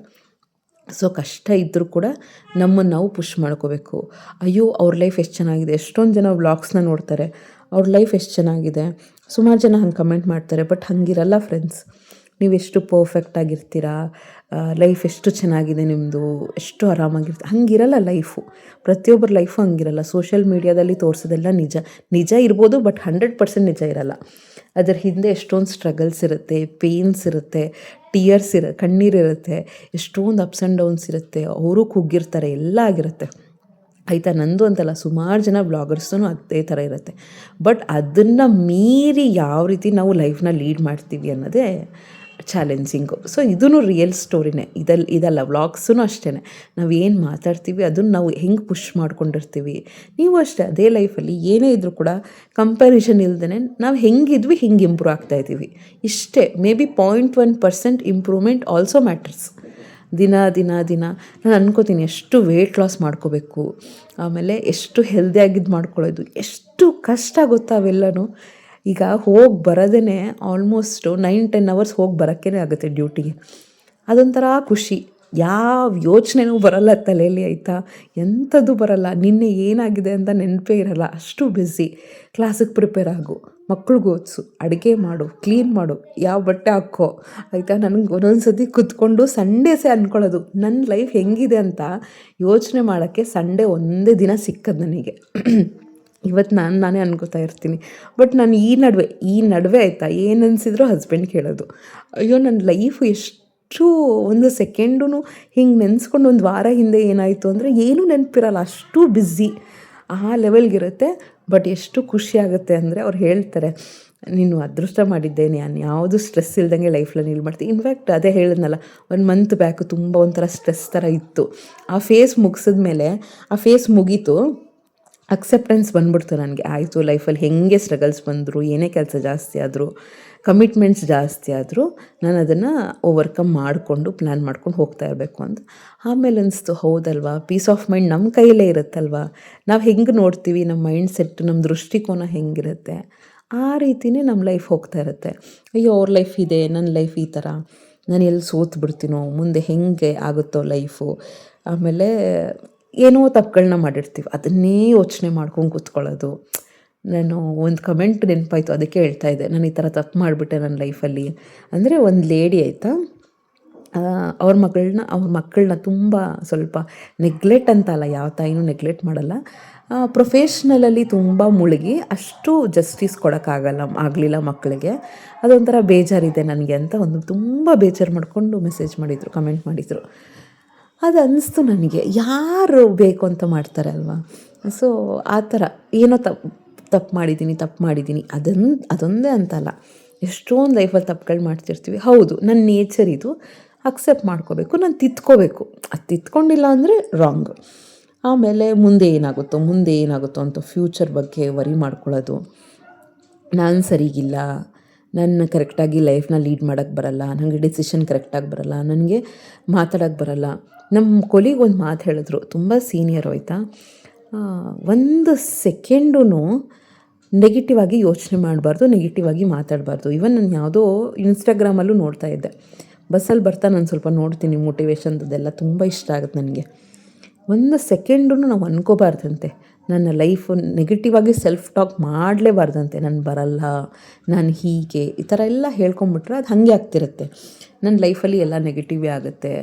ಸೊ ಕಷ್ಟ ಇದ್ದರೂ ಕೂಡ ನಮ್ಮನ್ನು ನಾವು ಪುಷ್ ಮಾಡ್ಕೋಬೇಕು. ಅಯ್ಯೋ ಅವ್ರ ಲೈಫ್ ಎಷ್ಟು ಚೆನ್ನಾಗಿದೆ, ಎಷ್ಟೊಂದು ಜನ ವ್ಲಾಗ್ಸ್ನ ನೋಡ್ತಾರೆ, ಅವ್ರ ಲೈಫ್ ಎಷ್ಟು ಚೆನ್ನಾಗಿದೆ, ಸುಮಾರು ಜನ ಹಂಗೆ ಕಮೆಂಟ್ ಮಾಡ್ತಾರೆ. ಬಟ್ ಹಂಗಿರಲ್ಲ ಫ್ರೆಂಡ್ಸ್. ನೀವೆಷ್ಟು ಪರ್ಫೆಕ್ಟಾಗಿರ್ತೀರಾ, ಲೈಫ್ ಎಷ್ಟು ಚೆನ್ನಾಗಿದೆ ನಿಮ್ಮದು, ಎಷ್ಟು ಆರಾಮಾಗಿರ್ತೀರ, ಹಂಗಿರಲ್ಲ ಲೈಫು. ಪ್ರತಿಯೊಬ್ಬರ ಲೈಫು ಹಂಗಿರಲ್ಲ. ಸೋಷಿಯಲ್ ಮೀಡಿಯಾದಲ್ಲಿ ತೋರಿಸೋದೆಲ್ಲ ನಿಜ ಇರ್ಬೋದು, ಬಟ್ 100% ನಿಜ ಇರಲ್ಲ. ಅದರ ಹಿಂದೆ ಎಷ್ಟೊಂದು ಸ್ಟ್ರಗಲ್ಸ್ ಇರುತ್ತೆ, ಪೇಯ್ನ್ಸ್ ಇರುತ್ತೆ, ಕಣ್ಣೀರಿರುತ್ತೆ, ಎಷ್ಟೊಂದು ಅಪ್ಸ್ ಆ್ಯಂಡ್ ಡೌನ್ಸ್ ಇರುತ್ತೆ, ಅವರು ಕುಗ್ಗಿರ್ತಾರೆ, ಎಲ್ಲ ಆಗಿರುತ್ತೆ, ಆಯಿತಾ? ನಂದು ಅಂತಲ್ಲ, ಸುಮಾರು ಜನ ಬ್ಲಾಗರ್ಸೂ ಅದೇ ಥರ ಇರುತ್ತೆ. ಬಟ್ ಅದನ್ನು ಮೀರಿ ಯಾವ ರೀತಿ ನಾವು ಲೈಫ್ನ ಲೀಡ್ ಮಾಡ್ತೀವಿ ಅನ್ನೋದೇ ಚಾಲೆಂಜಿಂಗು. ಸೊ ಇದೂ ರಿಯಲ್ ಸ್ಟೋರಿನೇ. ಇದಲ್ಲ ವ್ಲಾಗ್ಸೂ ಅಷ್ಟೇ. ನಾವು ಏನು ಮಾತಾಡ್ತೀವಿ ಅದನ್ನು ನಾವು ಹೆಂಗೆ ಪುಷ್ ಮಾಡ್ಕೊಂಡಿರ್ತೀವಿ. ನೀವು ಅಷ್ಟೇ, ಅದೇ ಲೈಫಲ್ಲಿ ಏನೇ ಇದ್ದರೂ ಕೂಡ ಕಂಪ್ಯಾರಿಸನ್ ಇಲ್ದೇ ನಾವು ಹೆಂಗಿದ್ವಿ ಹಿಂಗೆ ಇಂಪ್ರೂವ್ ಆಗ್ತಾಯಿದ್ದೀವಿ, ಇಷ್ಟೇ. May be 0.1% improvement also matters. ದಿನ ನಾನು ಅನ್ಕೋತೀನಿ, ಎಷ್ಟು ವೆಯ್ಟ್ ಲಾಸ್ ಮಾಡ್ಕೋಬೇಕು, ಆಮೇಲೆ ಎಷ್ಟು ಹೆಲ್ದಿಯಾಗಿದ್ದು ಮಾಡ್ಕೊಳ್ಳೋದು, ಎಷ್ಟು ಕಷ್ಟ ಗೊತ್ತಾ ಅವೆಲ್ಲನೂ. ಈಗ ಹೋಗಿ ಬರೋದೇ ಆಲ್ಮೋಸ್ಟು 9-10 ಅವರ್ಸ್ ಹೋಗಿ ಬರೋಕ್ಕೇ ಆಗುತ್ತೆ ಡ್ಯೂಟಿಗೆ. ಅದೊಂಥರ ಖುಷಿ. ಯಾವ ಯೋಚನೆನೂ ಬರಲ್ಲ ತಲೆಯಲ್ಲಿ, ಆಯಿತಾ? ಎಂಥದ್ದು ಬರಲ್ಲ. ನಿನ್ನೆ ಏನಾಗಿದೆ ಅಂತ ನೆನಪೇ ಇರಲ್ಲ, ಅಷ್ಟು ಬ್ಯುಸಿ. ಕ್ಲಾಸಿಗೆ ಪ್ರಿಪೇರ್ ಆಗು, ಮಕ್ಳಿಗೆ ಓದಿಸು, ಅಡುಗೆ ಮಾಡು, ಕ್ಲೀನ್ ಮಾಡು, ಯಾವ ಬಟ್ಟೆ ಹಾಕ್ಕೋ, ಆಯಿತಾ? ನನಗೆ ಒಂದೊಂದು ಸತಿ ಕೂತ್ಕೊಂಡು ಸಂಡೇಸೇ ಅಂದ್ಕೊಳ್ಳೋದು ನನ್ನ ಲೈಫ್ ಹೆಂಗಿದೆ ಅಂತ ಯೋಚನೆ ಮಾಡೋಕ್ಕೆ. ಸಂಡೇ ಒಂದೇ ದಿನ ಸಿಕ್ಕದು ನನಗೆ. ಇವತ್ತು ನಾನೇ ಅನ್ಕೋತಾ ಇರ್ತೀನಿ. ಬಟ್ ನಾನು ಈ ನಡುವೆ ಆಯಿತಾ, ಏನು ಅನಿಸಿದ್ರು ಹಸ್ಬೆಂಡ್ ಕೇಳೋದು, ಅಯ್ಯೋ ನನ್ನ ಲೈಫು ಎಷ್ಟು ಒಂದು ಸೆಕೆಂಡೂ ಹಿಂಗೆ ನೆನೆಸ್ಕೊಂಡು ಒಂದು ವಾರ ಹಿಂದೆ ಏನಾಯಿತು ಅಂದರೆ ಏನೂ ನೆನಪಿರಲ್ಲ, ಅಷ್ಟು ಬ್ಯುಸಿ ಆ ಲೆವೆಲ್ಗಿರುತ್ತೆ. ಬಟ್ ಎಷ್ಟು ಖುಷಿ ಆಗುತ್ತೆ ಅಂದರೆ ಅವ್ರು ಹೇಳ್ತಾರೆ, ನೀನು ಅದೃಷ್ಟ ಮಾಡಿದ್ದೆ, ನಾನು ಯಾವುದು ಸ್ಟ್ರೆಸ್ ಇಲ್ದಂಗೆ ಲೈಫ್ನಲ್ಲಿ ಇದು ಮಾಡ್ತೀನಿ. ಇನ್ಫ್ಯಾಕ್ಟ್ ಅದೇ ಹೇಳಿದ್ನಲ್ಲ, 1 ಮಂತ್ ಬ್ಯಾಕು ತುಂಬ ಒಂಥರ ಸ್ಟ್ರೆಸ್ ಥರ ಇತ್ತು. ಆ ಫೇಸ್ ಮುಗಿಸಿದ್ಮೇಲೆ, ಆ ಫೇಸ್ ಮುಗೀತು, ಅಕ್ಸೆಪ್ಟೆನ್ಸ್ ಬಂದ್ಬಿಡ್ತು ನನಗೆ. ಆಯಿತು, ಲೈಫಲ್ಲಿ ಹೇಗೆ ಸ್ಟ್ರಗಲ್ಸ್ ಬಂದರು, ಏನೇ ಕೆಲಸ ಜಾಸ್ತಿ ಆದರೂ, ಕಮಿಟ್ಮೆಂಟ್ಸ್ ಜಾಸ್ತಿ ಆದರೂ, ನಾನು ಅದನ್ನು ಓವರ್ಕಮ್ ಮಾಡಿಕೊಂಡು ಪ್ಲ್ಯಾನ್ ಮಾಡ್ಕೊಂಡು ಹೋಗ್ತಾ ಇರಬೇಕು ಅಂತ. ಆಮೇಲೆ ಅನಿಸ್ತು, ಹೌದಲ್ವಾ, ಪೀಸ್ ಆಫ್ ಮೈಂಡ್ ನಮ್ಮ ಕೈಯಲ್ಲೇ ಇರುತ್ತಲ್ವ. ನಾವು ಹೆಂಗೆ ನೋಡ್ತೀವಿ, ನಮ್ಮ ಮೈಂಡ್ ಸೆಟ್, ನಮ್ಮ ದೃಷ್ಟಿಕೋನ ಹೆಂಗಿರುತ್ತೆ, ಆ ರೀತಿಯೇ ನಮ್ಮ ಲೈಫ್ ಹೋಗ್ತಾ ಇರುತ್ತೆ. ಅಯ್ಯೋ ಅವ್ರ ಲೈಫ್ ಇದೆ, ನನ್ನ ಲೈಫ್ ಈ ಥರ, ನಾನು ಎಲ್ಲಿ ಸೋತು ಬಿಡ್ತೀನೋ, ಮುಂದೆ ಹೆಂಗೆ ಆಗುತ್ತೋ ಲೈಫು, ಆಮೇಲೆ ಏನೋ ತಪ್ಪುಗಳನ್ನ ಮಾಡಿರ್ತೀವಿ, ಅದನ್ನೇ ಯೋಚನೆ ಮಾಡ್ಕೊಂಡು ಕೂತ್ಕೊಳ್ಳೋದು. ನಾನು ಒಂದು ಕಮೆಂಟ್ ನೆನಪಾಯಿತು, ಅದಕ್ಕೆ ಹೇಳ್ತಾ ಇದ್ದೆ, ನಾನು ಈ ಥರ ತಪ್ಪು ಮಾಡಿಬಿಟ್ಟೆ ನನ್ನ ಲೈಫಲ್ಲಿ. ಅಂದರೆ ಒಂದು ಲೇಡಿ ಆಯಿತಾ, ಅವ್ರ ಮಕ್ಕಳನ್ನ ತುಂಬ ಸ್ವಲ್ಪ ನೆಗ್ಲೆಕ್ಟ್ ಅಂತ ಅಲ್ಲ, ಯಾವ ತಾಯಿನೂ ನೆಗ್ಲೆಕ್ಟ್ ಮಾಡಲ್ಲ, ಪ್ರೊಫೆಷ್ನಲಲ್ಲಿ ತುಂಬ ಮುಳುಗಿ ಅಷ್ಟು ಜಸ್ಟಿಸ್ ಆಗಲಿಲ್ಲ ಮಕ್ಕಳಿಗೆ. ಅದೊಂಥರ ಬೇಜಾರಿದೆ ನನಗೆ ಅಂತ ಒಂದು ತುಂಬ ಬೇಜಾರು ಮಾಡಿಕೊಂಡು ಮೆಸೇಜ್ ಮಾಡಿದರು, ಕಮೆಂಟ್ ಮಾಡಿದರು. ಅದು ಅನ್ನಿಸ್ತು ನನಗೆ, ಯಾರು ಬೇಕು ಅಂತ ಮಾಡ್ತಾರೆ ಅಲ್ವಾ. ಸೊ ಆ ಥರ ಏನೋ ತಪ್ಪು ಮಾಡಿದ್ದೀನಿ ಅದೊಂದೇ ಅಂತಲ್ಲ, ಎಷ್ಟೊಂದು ಲೈಫಲ್ಲಿ ತಪ್ಪುಗಳು ಮಾಡ್ತಿರ್ತೀವಿ. ಹೌದು, ನನ್ನ ನೇಚರ್ ಇದು, ಅಕ್ಸೆಪ್ಟ್ ಮಾಡ್ಕೋಬೇಕು, ನಾನು ತಿದ್ಕೋಬೇಕು. ಅದು ತಿದ್ಕೊಂಡಿಲ್ಲ ಅಂದರೆ ರಾಂಗ್. ಆಮೇಲೆ ಮುಂದೆ ಏನಾಗುತ್ತೋ ಅಂತ ಫ್ಯೂಚರ್ ಬಗ್ಗೆ ವರಿ ಮಾಡ್ಕೊಳ್ಳೋದು, ನಾನು ಸರಿಗಿಲ್ಲ, ನನ್ನ ಕರೆಕ್ಟಾಗಿ ಲೈಫ್ನ ಲೀಡ್ ಮಾಡೋಕ್ಕೆ ಬರಲ್ಲ, ನನಗೆ ಡಿಸಿಷನ್ ಕರೆಕ್ಟಾಗಿ ಬರಲ್ಲ, ನನಗೆ ಮಾತಾಡೋಕ್ಕೆ ಬರಲ್ಲ. ನಮ್ಮ ಕೊಲಿಗೆ ಒಂದು ಮಾತು ಹೇಳಿದ್ರು, ತುಂಬ ಸೀನಿಯರ್ ಆಯಿತಾ, ಒಂದು ಸೆಕೆಂಡೂ ನೆಗೆಟಿವ್ ಆಗಿ ಯೋಚನೆ ಮಾಡಬಾರ್ದು, ನೆಗೆಟಿವ್ ಆಗಿ ಮಾತಾಡಬಾರ್ದು. ಈವನ್ ನಾನು ಯಾವುದೋ ಇನ್ಸ್ಟಾಗ್ರಾಮಲ್ಲೂ ನೋಡ್ತಾ ಇದ್ದೆ, ಬಸ್ಸಲ್ಲಿ ಬರ್ತಾ ನಾನು ಸ್ವಲ್ಪ ನೋಡ್ತೀನಿ ಮೋಟಿವೇಶನ್ದೆಲ್ಲ, ತುಂಬ ಇಷ್ಟ ಆಗುತ್ತೆ ನನಗೆ. ಒಂದು ಸೆಕೆಂಡೂ ನಾವು ಅನ್ಕೋಬಾರ್ದಂತೆ, ನನ್ನ ಲೈಫು ನೆಗೆಟಿವ್ ಆಗಿ ಸೆಲ್ಫ್ ಟಾಕ್ ಮಾಡಲೇಬಾರ್ದಂತೆ. ನಾನು ಬರಲ್ಲ, ನಾನು ಹೀಗೆ, ಈ ಥರ ಎಲ್ಲ ಹೇಳ್ಕೊಂಬಿಟ್ರೆ ಅದು ಹಾಗೆ ಆಗ್ತಿರುತ್ತೆ. ನನ್ನ ಲೈಫಲ್ಲಿ ಎಲ್ಲ ನೆಗೆಟಿವೇ ಆಗುತ್ತೆ,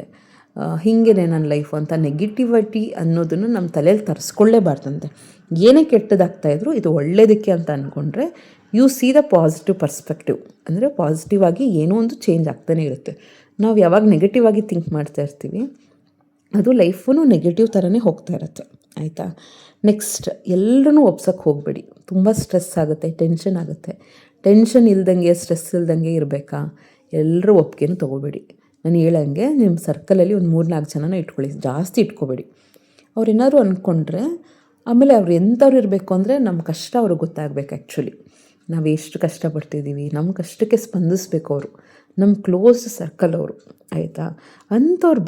ಹೀಗೇ ನನ್ನ ಲೈಫು ಅಂತ ನೆಗೆಟಿವಿಟಿ ಅನ್ನೋದನ್ನು ನಮ್ಮ ತಲೆಯಲ್ಲಿ ತರಿಸ್ಕೊಳ್ಳೇಬಾರ್ದಂತೆ. ಏನೇ ಕೆಟ್ಟದಾಗ್ತಾಯಿದ್ರು ಇದು ಒಳ್ಳೆಯದಕ್ಕೆ ಅಂತ ಅಂದ್ಕೊಂಡ್ರೆ U C the positive perspective, ಅಂದರೆ ಪಾಸಿಟಿವ್ ಆಗಿ ಏನೋ ಒಂದು ಚೇಂಜ್ ಆಗ್ತಾನೆ ಇರುತ್ತೆ. ನಾವು ಯಾವಾಗ ನೆಗೆಟಿವ್ ಆಗಿ ಥಿಂಕ್ ಮಾಡ್ತಾ ಇರ್ತೀವಿ ಅದು ಲೈಫೂ ನೆಗೆಟಿವ್ ಥರನೇ ಹೋಗ್ತಾ ಇರುತ್ತೆ, ಆಯಿತಾ. ನೆಕ್ಸ್ಟ್, ಎಲ್ಲರೂ ಒಪ್ಸೋಕ್ಕೆ ಹೋಗಬೇಡಿ. ತುಂಬ ಸ್ಟ್ರೆಸ್ ಆಗುತ್ತೆ, ಟೆನ್ಷನ್ ಆಗುತ್ತೆ. ಟೆನ್ಷನ್ ಇಲ್ದಂಗೆ, ಸ್ಟ್ರೆಸ್ ಇಲ್ದಂಗೆ ಇರಬೇಕಾ? ಎಲ್ಲರೂ ಒಪ್ಪಿಗೆನೂ ತೊಗೋಬೇಡಿ. ನಾನು ಹೇಳಂಗೆ ನಿಮ್ಮ ಸರ್ಕಲಲ್ಲಿ ಒಂದು 3-4 ಜನನ ಇಟ್ಕೊಳ್ಳಿ, ಜಾಸ್ತಿ ಇಟ್ಕೋಬೇಡಿ. ಅವ್ರು ಏನಾದ್ರು ಅಂದ್ಕೊಂಡ್ರೆ ಆಮೇಲೆ ಅವ್ರು ಎಂಥವ್ರು ಇರಬೇಕು ಅಂದರೆ ನಮ್ಮ ಕಷ್ಟ ಅವ್ರಿಗೆ ಗೊತ್ತಾಗಬೇಕು. ಆ್ಯಕ್ಚುಲಿ ನಾವು ಎಷ್ಟು ಕಷ್ಟಪಡ್ತಿದ್ದೀವಿ, ನಮ್ಮ ಕಷ್ಟಕ್ಕೆ ಸ್ಪಂದಿಸ್ಬೇಕು ಅವರು, ನಮ್ಮ ಕ್ಲೋಸ್ ಸರ್ಕಲ್ ಅವರು, ಆಯಿತಾ. ಅಂಥವ್ರು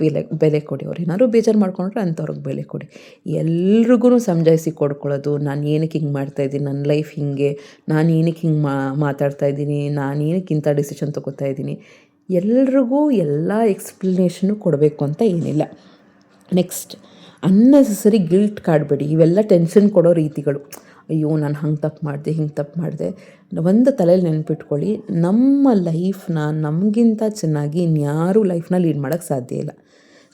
ಬೆಲೆ ಕೊಡಿ. ಅವ್ರು ಏನಾದ್ರು ಬೇಜಾರು ಮಾಡ್ಕೊಂಡ್ರೆ ಅಂಥವ್ರಿಗೆ ಬೆಲೆ ಕೊಡಿ. ಎಲ್ರಿಗೂ ಸಮಜಾಯಿಸಿ ಕೊಡ್ಕೊಳ್ಳೋದು, ನಾನು ಏನಕ್ಕೆ ಹಿಂಗೆ ಮಾಡ್ತಾಯಿದ್ದೀನಿ, ನನ್ನ ಲೈಫ್ ಹೀಗೆ, ನಾನು ಏನಕ್ಕೆ ಹಿಂಗೆ ಮಾತಾಡ್ತಾಯಿದ್ದೀನಿ, ನಾನು ಏನಕ್ಕೆ ಇಂಥ ಡಿಸಿಷನ್ ತೊಗೋತಾ ಇದ್ದೀನಿ, ಎಲ್ರಿಗೂ ಎಲ್ಲ ಎಕ್ಸ್ಪ್ಲನೇಷನು ಕೊಡಬೇಕು ಅಂತ ಏನಿಲ್ಲ. ನೆಕ್ಸ್ಟ್, ಅನ್ನೆಸೆಸರಿ ಗಿಲ್ಟ್ ಕಾಡಬೇಡಿ. ಇವೆಲ್ಲ ಟೆನ್ಷನ್ ಕೊಡೋ ರೀತಿಗಳು. ಅಯ್ಯೋ ನಾನು ಹಂಗೆ ತಪ್ಪು ಮಾಡಿದೆ, ಹಿಂಗೆ ತಪ್ಪು ಮಾಡಿದೆ. ಒಂದು ತಲೆಯಲ್ಲಿ ನೆನ್ಪಿಟ್ಕೊಳ್ಳಿ, ನಮ್ಮ ಲೈಫ್ನ ನಮಗಿಂತ ಚೆನ್ನಾಗಿ ಇನ್ಯಾರೂ ಲೈಫ್ನ ಲೀಡ್ ಮಾಡೋಕ್ಕೆ ಸಾಧ್ಯ ಇಲ್ಲ.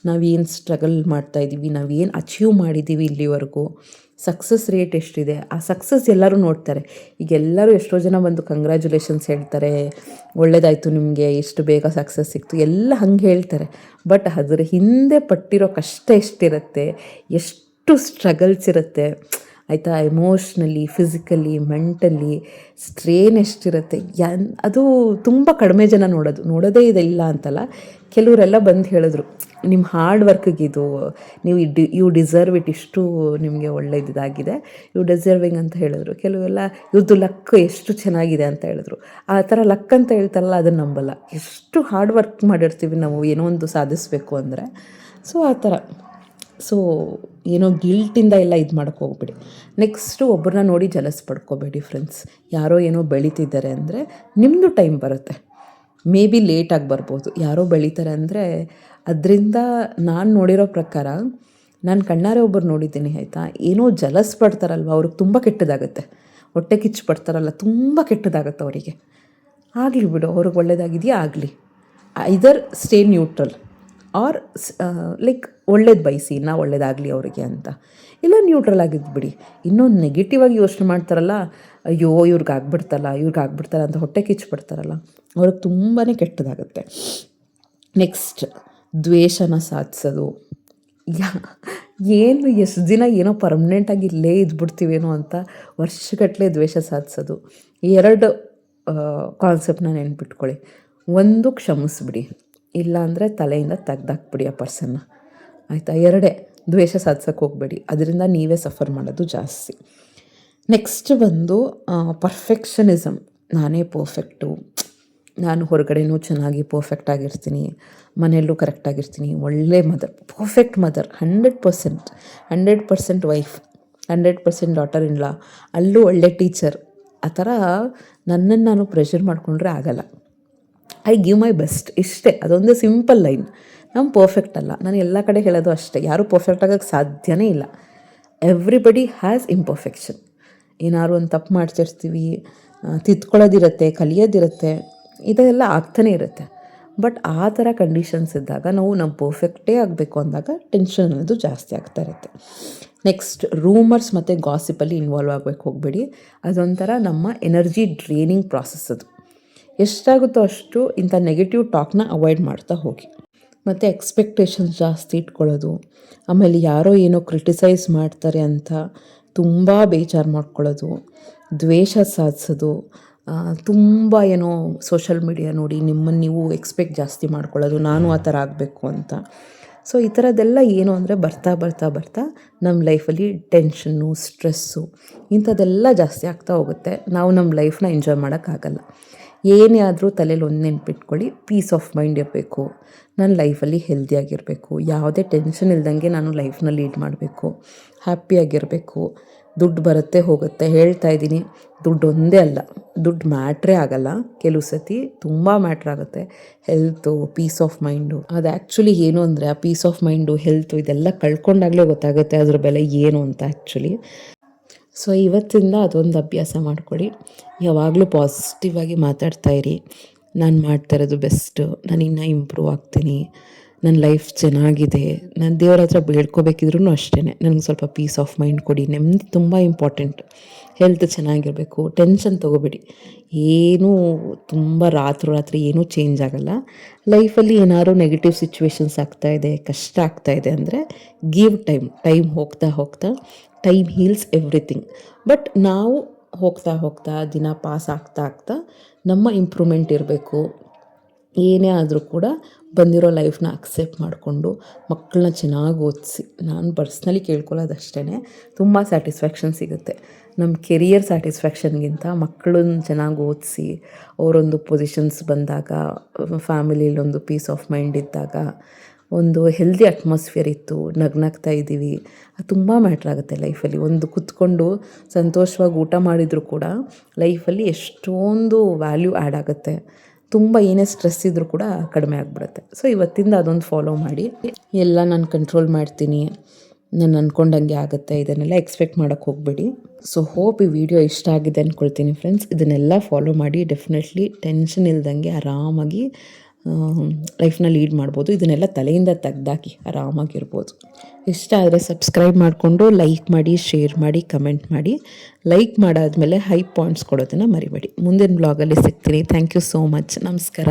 ನಾವೇನು ಸ್ಟ್ರಗಲ್ ಮಾಡ್ತಾಯಿದ್ದೀವಿ, ನಾವೇನು ಅಚೀವ್ ಮಾಡಿದ್ದೀವಿ ಇಲ್ಲಿವರೆಗೂ, ಸಕ್ಸಸ್ ರೇಟ್ ಎಷ್ಟಿದೆ, ಆ ಸಕ್ಸಸ್ ಎಲ್ಲರೂ ನೋಡ್ತಾರೆ. ಈಗ ಎಲ್ಲರೂ ಎಷ್ಟೋ ಜನ ಬಂದು ಕಂಗ್ರ್ಯಾಚುಲೇಷನ್ಸ್ ಹೇಳ್ತಾರೆ, ಒಳ್ಳೆಯದಾಯಿತು ನಿಮಗೆ, ಎಷ್ಟು ಬೇಗ ಸಕ್ಸಸ್ ಸಿಕ್ತು, ಎಲ್ಲ ಹಂಗೆ ಹೇಳ್ತಾರೆ. ಬಟ್ ಅದರ ಹಿಂದೆ ಪಟ್ಟಿರೋ ಕಷ್ಟ ಎಷ್ಟಿರುತ್ತೆ, ಎಷ್ಟು ಸ್ಟ್ರಗಲ್ಸ್ ಇರುತ್ತೆ, ಆಯಿತಾ. ಎಮೋಷ್ನಲಿ, ಫಿಸಿಕಲಿ, ಮೆಂಟಲಿ ಸ್ಟ್ರೇನ್ ಎಷ್ಟಿರುತ್ತೆ, ಅದು ತುಂಬ ಕಡಿಮೆ ಜನ ನೋಡೋದೇ ಇಲ್ಲ ಅಂತಲ್ಲ. ಕೆಲವರೆಲ್ಲ ಬಂದು ಹೇಳಿದ್ರು, ನಿಮ್ಮ ಹಾರ್ಡ್ ವರ್ಕಿಗಿದು ನೀವು ಯು ಡಿಸರ್ವ್ ಇಟ್, ಇಷ್ಟು ನಿಮಗೆ ಒಳ್ಳೆಯದಾಗಿದೆ, ಯು ಡಿಸರ್ವಿಂಗ್ ಅಂತ ಹೇಳಿದ್ರು. ಕೆಲವೆಲ್ಲ ಇವ್ರದ್ದು ಲಕ್ ಎಷ್ಟು ಚೆನ್ನಾಗಿದೆ ಅಂತ ಹೇಳಿದ್ರು. ಆ ಥರ ಲಕ್ ಅಂತ ಹೇಳ್ತಾರಲ್ಲ, ಅದನ್ನು ನಂಬಲ್ಲ. ಎಷ್ಟು ಹಾರ್ಡ್ ವರ್ಕ್ ಮಾಡಿರ್ತೀವಿ ನಾವು ಏನೋ ಒಂದು ಸಾಧಿಸಬೇಕು ಅಂದರೆ. ಸೊ ಆ ಥರ, ಸೊ ಏನೋ ಗಿಲ್ಟಿಂದ ಎಲ್ಲ ಇದು ಮಾಡೋಕ್ಕೆ ಹೋಗ್ಬೇಡಿ. ನೆಕ್ಸ್ಟು, ಒಬ್ಬರನ್ನ ನೋಡಿ ಜಲಸ್ ಪಡ್ಕೋಬೇಡಿ ಫ್ರೆಂಡ್ಸ್. ಯಾರೋ ಏನೋ ಬೆಳೀತಿದ್ದಾರೆ ಅಂದರೆ ನಿಮ್ಮದು ಟೈಮ್ ಬರುತ್ತೆ, ಮೇ ಬಿ ಲೇಟಾಗಿ ಬರ್ಬೋದು. ಯಾರೋ ಬೆಳೀತಾರೆ ಅಂದರೆ ಅದರಿಂದ ನಾನು ನೋಡಿರೋ ಪ್ರಕಾರ, ನಾನು ಕಣ್ಣಾರೆ ಒಬ್ಬರು ನೋಡಿದ್ದೀನಿ, ಆಯಿತಾ. ಏನೋ ಜಲಸ್ ಪಡ್ತಾರಲ್ವ, ಅವ್ರಿಗೆ ತುಂಬ ಕೆಟ್ಟದಾಗುತ್ತೆ. ಹೊಟ್ಟೆ ಕಿಚ್ಚು ಪಡ್ತಾರಲ್ಲ, ತುಂಬ ಕೆಟ್ಟದಾಗುತ್ತೆ ಅವರಿಗೆ. ಆಗಲಿ ಬಿಡು, ಅವ್ರಿಗೆ ಒಳ್ಳೇದಾಗಿದೆಯಾ ಆಗಲಿ. ಐದರ್ ಸ್ಟೇ ನ್ಯೂಟ್ರಲ್ ಆರ್ ಲೈಕ್ ಒಳ್ಳೇದು ಬಯಸಿ, ಇನ್ನೂ ಒಳ್ಳೇದಾಗಲಿ ಅವರಿಗೆ ಅಂತ. ಇಲ್ಲ ನ್ಯೂಟ್ರಲ್ ಆಗಿದ್ಬಿಡಿ. ಇನ್ನೊಂದು ನೆಗೆಟಿವ್ ಆಗಿ ಯೋಚನೆ ಮಾಡ್ತಾರಲ್ಲ, ಅಯ್ಯೋ ಇವ್ರಿಗೆ ಆಗ್ಬಿಡ್ತಲ್ಲ ಅಂತ ಹೊಟ್ಟೆ ಕಿಚ್ಚು ಪಡ್ತಾರಲ್ಲ, ಅವ್ರಿಗೆ ತುಂಬಾ ಕೆಟ್ಟದಾಗುತ್ತೆ. ನೆಕ್ಸ್ಟ್, ದ್ವೇಷನ ಸಾಧಿಸೋದು. ಏನು ಎಷ್ಟು ದಿನ ಏನೋ ಪರ್ಮನೆಂಟಾಗಿ ಇಲ್ಲೇ ಇದ್ಬಿಡ್ತೀವೇನೋ ಅಂತ ವರ್ಷಗಟ್ಟಲೆ ದ್ವೇಷ ಸಾಧಿಸೋದು. 2 ಕಾನ್ಸೆಪ್ಟನ್ನ ನೆನ್ಪಿಟ್ಕೊಳ್ಳಿ. ಒಂದು, ಕ್ಷಮಿಸ್ಬಿಡಿ, ಇಲ್ಲಾಂದರೆ ತಲೆಯಿಂದ ತೆಗ್ದಾಕ್ಬಿಡಿ ಆ ಪರ್ಸನ್ನ, ಆಯಿತಾ. 2 ದ್ವೇಷ ಸಾಧಿಸೋಕ್ಕೆ ಹೋಗಬೇಡಿ, ಅದರಿಂದ ನೀವೇ ಸಫರ್ ಮಾಡೋದು ಜಾಸ್ತಿ. ನೆಕ್ಸ್ಟ್ ಬಂದು ಪರ್ಫೆಕ್ಷನಿಸಮ್. ನಾನೇ ಪರ್ಫೆಕ್ಟು, ನಾನು ಹೊರಗಡೆನೂ ಚೆನ್ನಾಗಿ ಪರ್ಫೆಕ್ಟಾಗಿರ್ತೀನಿ, ಮನೆಯಲ್ಲೂ ಕರೆಕ್ಟಾಗಿರ್ತೀನಿ, ಒಳ್ಳೆ mother, perfect mother, 100% wife, 100% daughter in law, ಅಲ್ಲೂ ಒಳ್ಳೆ ಟೀಚರ್. ಆ ಥರ ನನ್ನನ್ನು ನಾನು ಪ್ರೆಷರ್ ಮಾಡಿಕೊಂಡ್ರೆ ಆಗಲ್ಲ. ಐ ಗಿವ್ ಮೈ ಬೆಸ್ಟ್, ಇಷ್ಟೇ. ಅದೊಂದು ಸಿಂಪಲ್ ಲೈನ್. ನಾನು ಪರ್ಫೆಕ್ಟ್ ಅಲ್ಲ, ನಾನು ಎಲ್ಲ ಕಡೆ ಹೇಳೋದು ಅಷ್ಟೇ. ಯಾರೂ ಪರ್ಫೆಕ್ಟ್ ಆಗೋಕ್ಕೆ ಸಾಧ್ಯನೇ ಇಲ್ಲ. Everybody has imperfection. ಏನಾದ್ರು ಒಂದು ತಪ್ಪು ಮಾಡ್ತಿರ್ತೀವಿ, ತಿದ್ಕೊಳ್ಳೋದಿರುತ್ತೆ, ಕಲಿಯೋದಿರುತ್ತೆ, ಇದೆಲ್ಲ ಆಗ್ತಾನೆ ಇರುತ್ತೆ. ಬಟ್ ಆ ಥರ ಕಂಡೀಷನ್ಸ್ ಇದ್ದಾಗ ನಾವು ಪರ್ಫೆಕ್ಟೇ ಆಗಬೇಕು ಅಂದಾಗ ಟೆನ್ಷನ್ ಅನ್ನೋದು ಜಾಸ್ತಿ ಆಗ್ತಾ ಇರುತ್ತೆ. ನೆಕ್ಸ್ಟ್, ರೂಮರ್ಸ್ ಮತ್ತು ಗಾಸಿಪಲ್ಲಿ ಇನ್ವಾಲ್ವ್ ಆಗಬೇಕು ಹೋಗಬೇಡಿ. ಅದೊಂಥರ ನಮ್ಮ ಎನರ್ಜಿ ಡ್ರೈನಿಂಗ್ ಪ್ರಾಸೆಸ್ ಅದು. ಎಷ್ಟಾಗುತ್ತೋ ಅಷ್ಟು ಇಂಥ ನೆಗೆಟಿವ್ ಟಾಕ್ನ ಅವಾಯ್ಡ್ ಮಾಡ್ತಾ ಹೋಗಿ. ಮತ್ತು ಎಕ್ಸ್ಪೆಕ್ಟೇಷನ್ಸ್ ಜಾಸ್ತಿ ಇಟ್ಕೊಳ್ಳೋದು, ಆಮೇಲೆ ಯಾರೋ ಏನೋ ಕ್ರಿಟಿಸೈಸ್ ಮಾಡ್ತಾರೆ ಅಂತ ತುಂಬ ಬೇಜಾರು ಮಾಡ್ಕೊಳ್ಳೋದು, ದ್ವೇಷ ಸಾಧಿಸೋದು, ತುಂಬ ಏನೋ ಸೋಷಲ್ ಮೀಡಿಯಾ ನೋಡಿ ನಿಮ್ಮನ್ನು ನೀವು ಎಕ್ಸ್ಪೆಕ್ಟ್ ಜಾಸ್ತಿ ಮಾಡ್ಕೊಳ್ಳೋದು, ನಾನು ಆ ಥರ ಆಗಬೇಕು ಅಂತ. ಸೊ ಈ ಥರದ್ದೆಲ್ಲ ಏನು ಅಂದರೆ ಬರ್ತಾ ಬರ್ತಾ ಬರ್ತಾ ನಮ್ಮ ಲೈಫಲ್ಲಿ ಟೆನ್ಷನ್ನು, ಸ್ಟ್ರೆಸ್ಸು ಇಂಥದ್ದೆಲ್ಲ ಜಾಸ್ತಿ ಆಗ್ತಾ ಹೋಗುತ್ತೆ. ನಾವು ನಮ್ಮ ಲೈಫ್ನ ಎಂಜಾಯ್ ಮಾಡೋಕ್ಕಾಗಲ್ಲ. ಏನೇ ಆದರೂ ತಲೆಯಲ್ಲಿ ಒಂದು ನೆನ್ಪಿಟ್ಕೊಳ್ಳಿ, ಪೀಸ್ ಆಫ್ ಮೈಂಡ್ ಇರಬೇಕು. ನನ್ನ ಲೈಫಲ್ಲಿ ಹೆಲ್ದಿಯಾಗಿರಬೇಕು, ಯಾವುದೇ ಟೆನ್ಷನ್ ಇಲ್ದಂಗೆ ನಾನು ಲೈಫ್ನ ಲೀಡ್ ಮಾಡಬೇಕು, ಹ್ಯಾಪಿಯಾಗಿರಬೇಕು. ದುಡ್ಡು ಬರುತ್ತೆ ಹೋಗುತ್ತೆ, ಹೇಳ್ತಾ ಇದ್ದೀನಿ, ದುಡ್ಡು ಒಂದೇ ಅಲ್ಲ, ದುಡ್ಡು ಮ್ಯಾಟ್ರೇ ಆಗಲ್ಲ. ಕೆಲವು ಸತಿ ತುಂಬ ಮ್ಯಾಟ್ರ್ ಆಗುತ್ತೆ. ಹೆಲ್ತು, ಪೀಸ್ ಆಫ್ ಮೈಂಡು, ಅದು ಆ್ಯಕ್ಚುಲಿ ಏನು ಅಂದರೆ ಆ ಪೀಸ್ ಆಫ್ ಮೈಂಡು, ಹೆಲ್ತು ಇದೆಲ್ಲ ಕಳ್ಕೊಂಡಾಗಲೇ ಗೊತ್ತಾಗುತ್ತೆ ಅದ್ರ ಬೆಲೆ ಏನು ಅಂತ ಆ್ಯಕ್ಚುಲಿ. ಸೊ ಇವತ್ತಿಂದ ಅದೊಂದು ಅಭ್ಯಾಸ ಮಾಡಿಕೊಡಿ. ಯಾವಾಗಲೂ ಪಾಸಿಟಿವ್ ಆಗಿ ಮಾತಾಡ್ತಾ ಇರಿ. ನಾನು ಮಾಡ್ತಾ ಇರೋದು ಬೆಸ್ಟು, ನಾನು ಇನ್ನೂ ಇಂಪ್ರೂವ್ ಆಗ್ತೀನಿ, ನನ್ನ ಲೈಫ್ ಚೆನ್ನಾಗಿದೆ. ನಾನು ದೇವ್ರ ಹತ್ರ ಬೇಡ್ಕೋಬೇಕಿದ್ರೂ ಅಷ್ಟೇ, ನನಗೆ ಸ್ವಲ್ಪ ಪೀಸ್ ಆಫ್ ಮೈಂಡ್ ಕೊಡಿ. ನೆಮ್ಮದಿ ತುಂಬ ಇಂಪಾರ್ಟೆಂಟ್. ಹೆಲ್ತ್ ಚೆನ್ನಾಗಿರಬೇಕು. ಟೆನ್ಷನ್ ತೊಗೋಬೇಡಿ. ಏನೂ ತುಂಬ ರಾತ್ರಿ ಏನೂ ಚೇಂಜ್ ಆಗೋಲ್ಲ. ಲೈಫಲ್ಲಿ ಏನಾದ್ರು ನೆಗೆಟಿವ್ ಸಿಚುವೇಶನ್ಸ್ ಆಗ್ತಾಯಿದೆ, ಕಷ್ಟ ಆಗ್ತಾಯಿದೆ ಅಂದರೆ ಗಿವ್ ಟೈಮ್ ಹೋಗ್ತಾ ಹೋಗ್ತಾ ಟೈಮ್ ಹೀಲ್ಸ್ ಎವ್ರಿಥಿಂಗ್. ಬಟ್ ನಾವು ಹೋಗ್ತಾ ದಿನ ಪಾಸ್ ಆಗ್ತಾ ನಮ್ಮ ಇಂಪ್ರೂವ್ಮೆಂಟ್ ಇರಬೇಕು. ಏನೇ ಆದರೂ ಕೂಡ ಬಂದಿರೋ ಲೈಫ್ನ ಅಕ್ಸೆಪ್ಟ್ ಮಾಡಿಕೊಂಡು ಮಕ್ಕಳನ್ನ ಚೆನ್ನಾಗಿ ಓದಿಸಿ. ನಾನು ಪರ್ಸ್ನಲಿ ಕೇಳ್ಕೊಳ್ಳೋದಷ್ಟೇ, ತುಂಬ ಸ್ಯಾಟಿಸ್ಫ್ಯಾಕ್ಷನ್ ಸಿಗುತ್ತೆ. ನಮ್ಮ ಕೆರಿಯರ್ ಸ್ಯಾಟಿಸ್ಫ್ಯಾಕ್ಷನ್ಗಿಂತ ಮಕ್ಕಳನ್ನ ಚೆನ್ನಾಗಿ ಓದಿಸಿ ಅವರೊಂದು ಪೊಸಿಷನ್ಸ್ ಬಂದಾಗ, ಫ್ಯಾಮಿಲಿಲಿ ಒಂದು ಪೀಸ್ ಆಫ್ ಮೈಂಡ್ ಇದ್ದಾಗ, ಒಂದು ಹೆಲ್ದಿ ಅಟ್ಮಾಸ್ಫಿಯರ್ ಇತ್ತು, ನಗ್ನಾಗ್ತಾ ಇದ್ದೀವಿ, ಅದು ತುಂಬ ಮ್ಯಾಟ್ರ್ ಆಗುತ್ತೆ ಲೈಫಲ್ಲಿ. ಒಂದು ಕೂತ್ಕೊಂಡು ಸಂತೋಷವಾಗಿ ಊಟ ಮಾಡಿದರೂ ಕೂಡ ಲೈಫಲ್ಲಿ ಎಷ್ಟೊಂದು ವ್ಯಾಲ್ಯೂ ಆ್ಯಡ್ ಆಗುತ್ತೆ. ತುಂಬ ಏನೇ ಸ್ಟ್ರೆಸ್ ಇದ್ದರೂ ಕೂಡ ಕಡಿಮೆ ಆಗಿಬಿಡುತ್ತೆ. ಸೊ ಇವತ್ತಿಂದ ಅದೊಂದು ಫಾಲೋ ಮಾಡಿ. ಎಲ್ಲ ನಾನು ಕಂಟ್ರೋಲ್ ಮಾಡ್ತೀನಿ, ನಾನು ಅಂದ್ಕೊಂಡಂಗೆ ಆಗುತ್ತೆ, ಇದನ್ನೆಲ್ಲ ಎಕ್ಸ್ಪೆಕ್ಟ್ ಮಾಡೋಕ್ಕೆ ಹೋಗಬೇಡಿ. ಸೊ ಹೋಪ್ ಈ ವಿಡಿಯೋ ಇಷ್ಟ ಆಗಿದೆ ಅಂದ್ಕೊಳ್ತೀನಿ ಫ್ರೆಂಡ್ಸ್. ಇದನ್ನೆಲ್ಲ ಫಾಲೋ ಮಾಡಿ ಡೆಫಿನೆಟ್ಲಿ ಟೆನ್ಷನ್ ಇಲ್ದಂಗೆ ಆರಾಮಾಗಿ ಲೈಫ್ನ ಲೀಡ್ ಮಾಡ್ಬೋದು. ಇದನ್ನೆಲ್ಲ ತಲೆಯಿಂದ ತೆಗ್ದಾಕಿ ಆರಾಮಾಗಿರ್ಬೋದು. ಇಷ್ಟ ಆದರೆ ಸಬ್ಸ್ಕ್ರೈಬ್ ಮಾಡಿಕೊಂಡು ಲೈಕ್ ಮಾಡಿ, ಶೇರ್ ಮಾಡಿ, ಕಮೆಂಟ್ ಮಾಡಿ. ಲೈಕ್ ಮಾಡಾದಮೇಲೆ ಹೈ ಪಾಯಿಂಟ್ಸ್ ಕೊಡೋದನ್ನು ಮರಿಬೇಡಿ. ಮುಂದಿನ ಬ್ಲಾಗಲ್ಲಿ ಸಿಗ್ತೀನಿ. Thank you so much. ನಮಸ್ಕಾರ.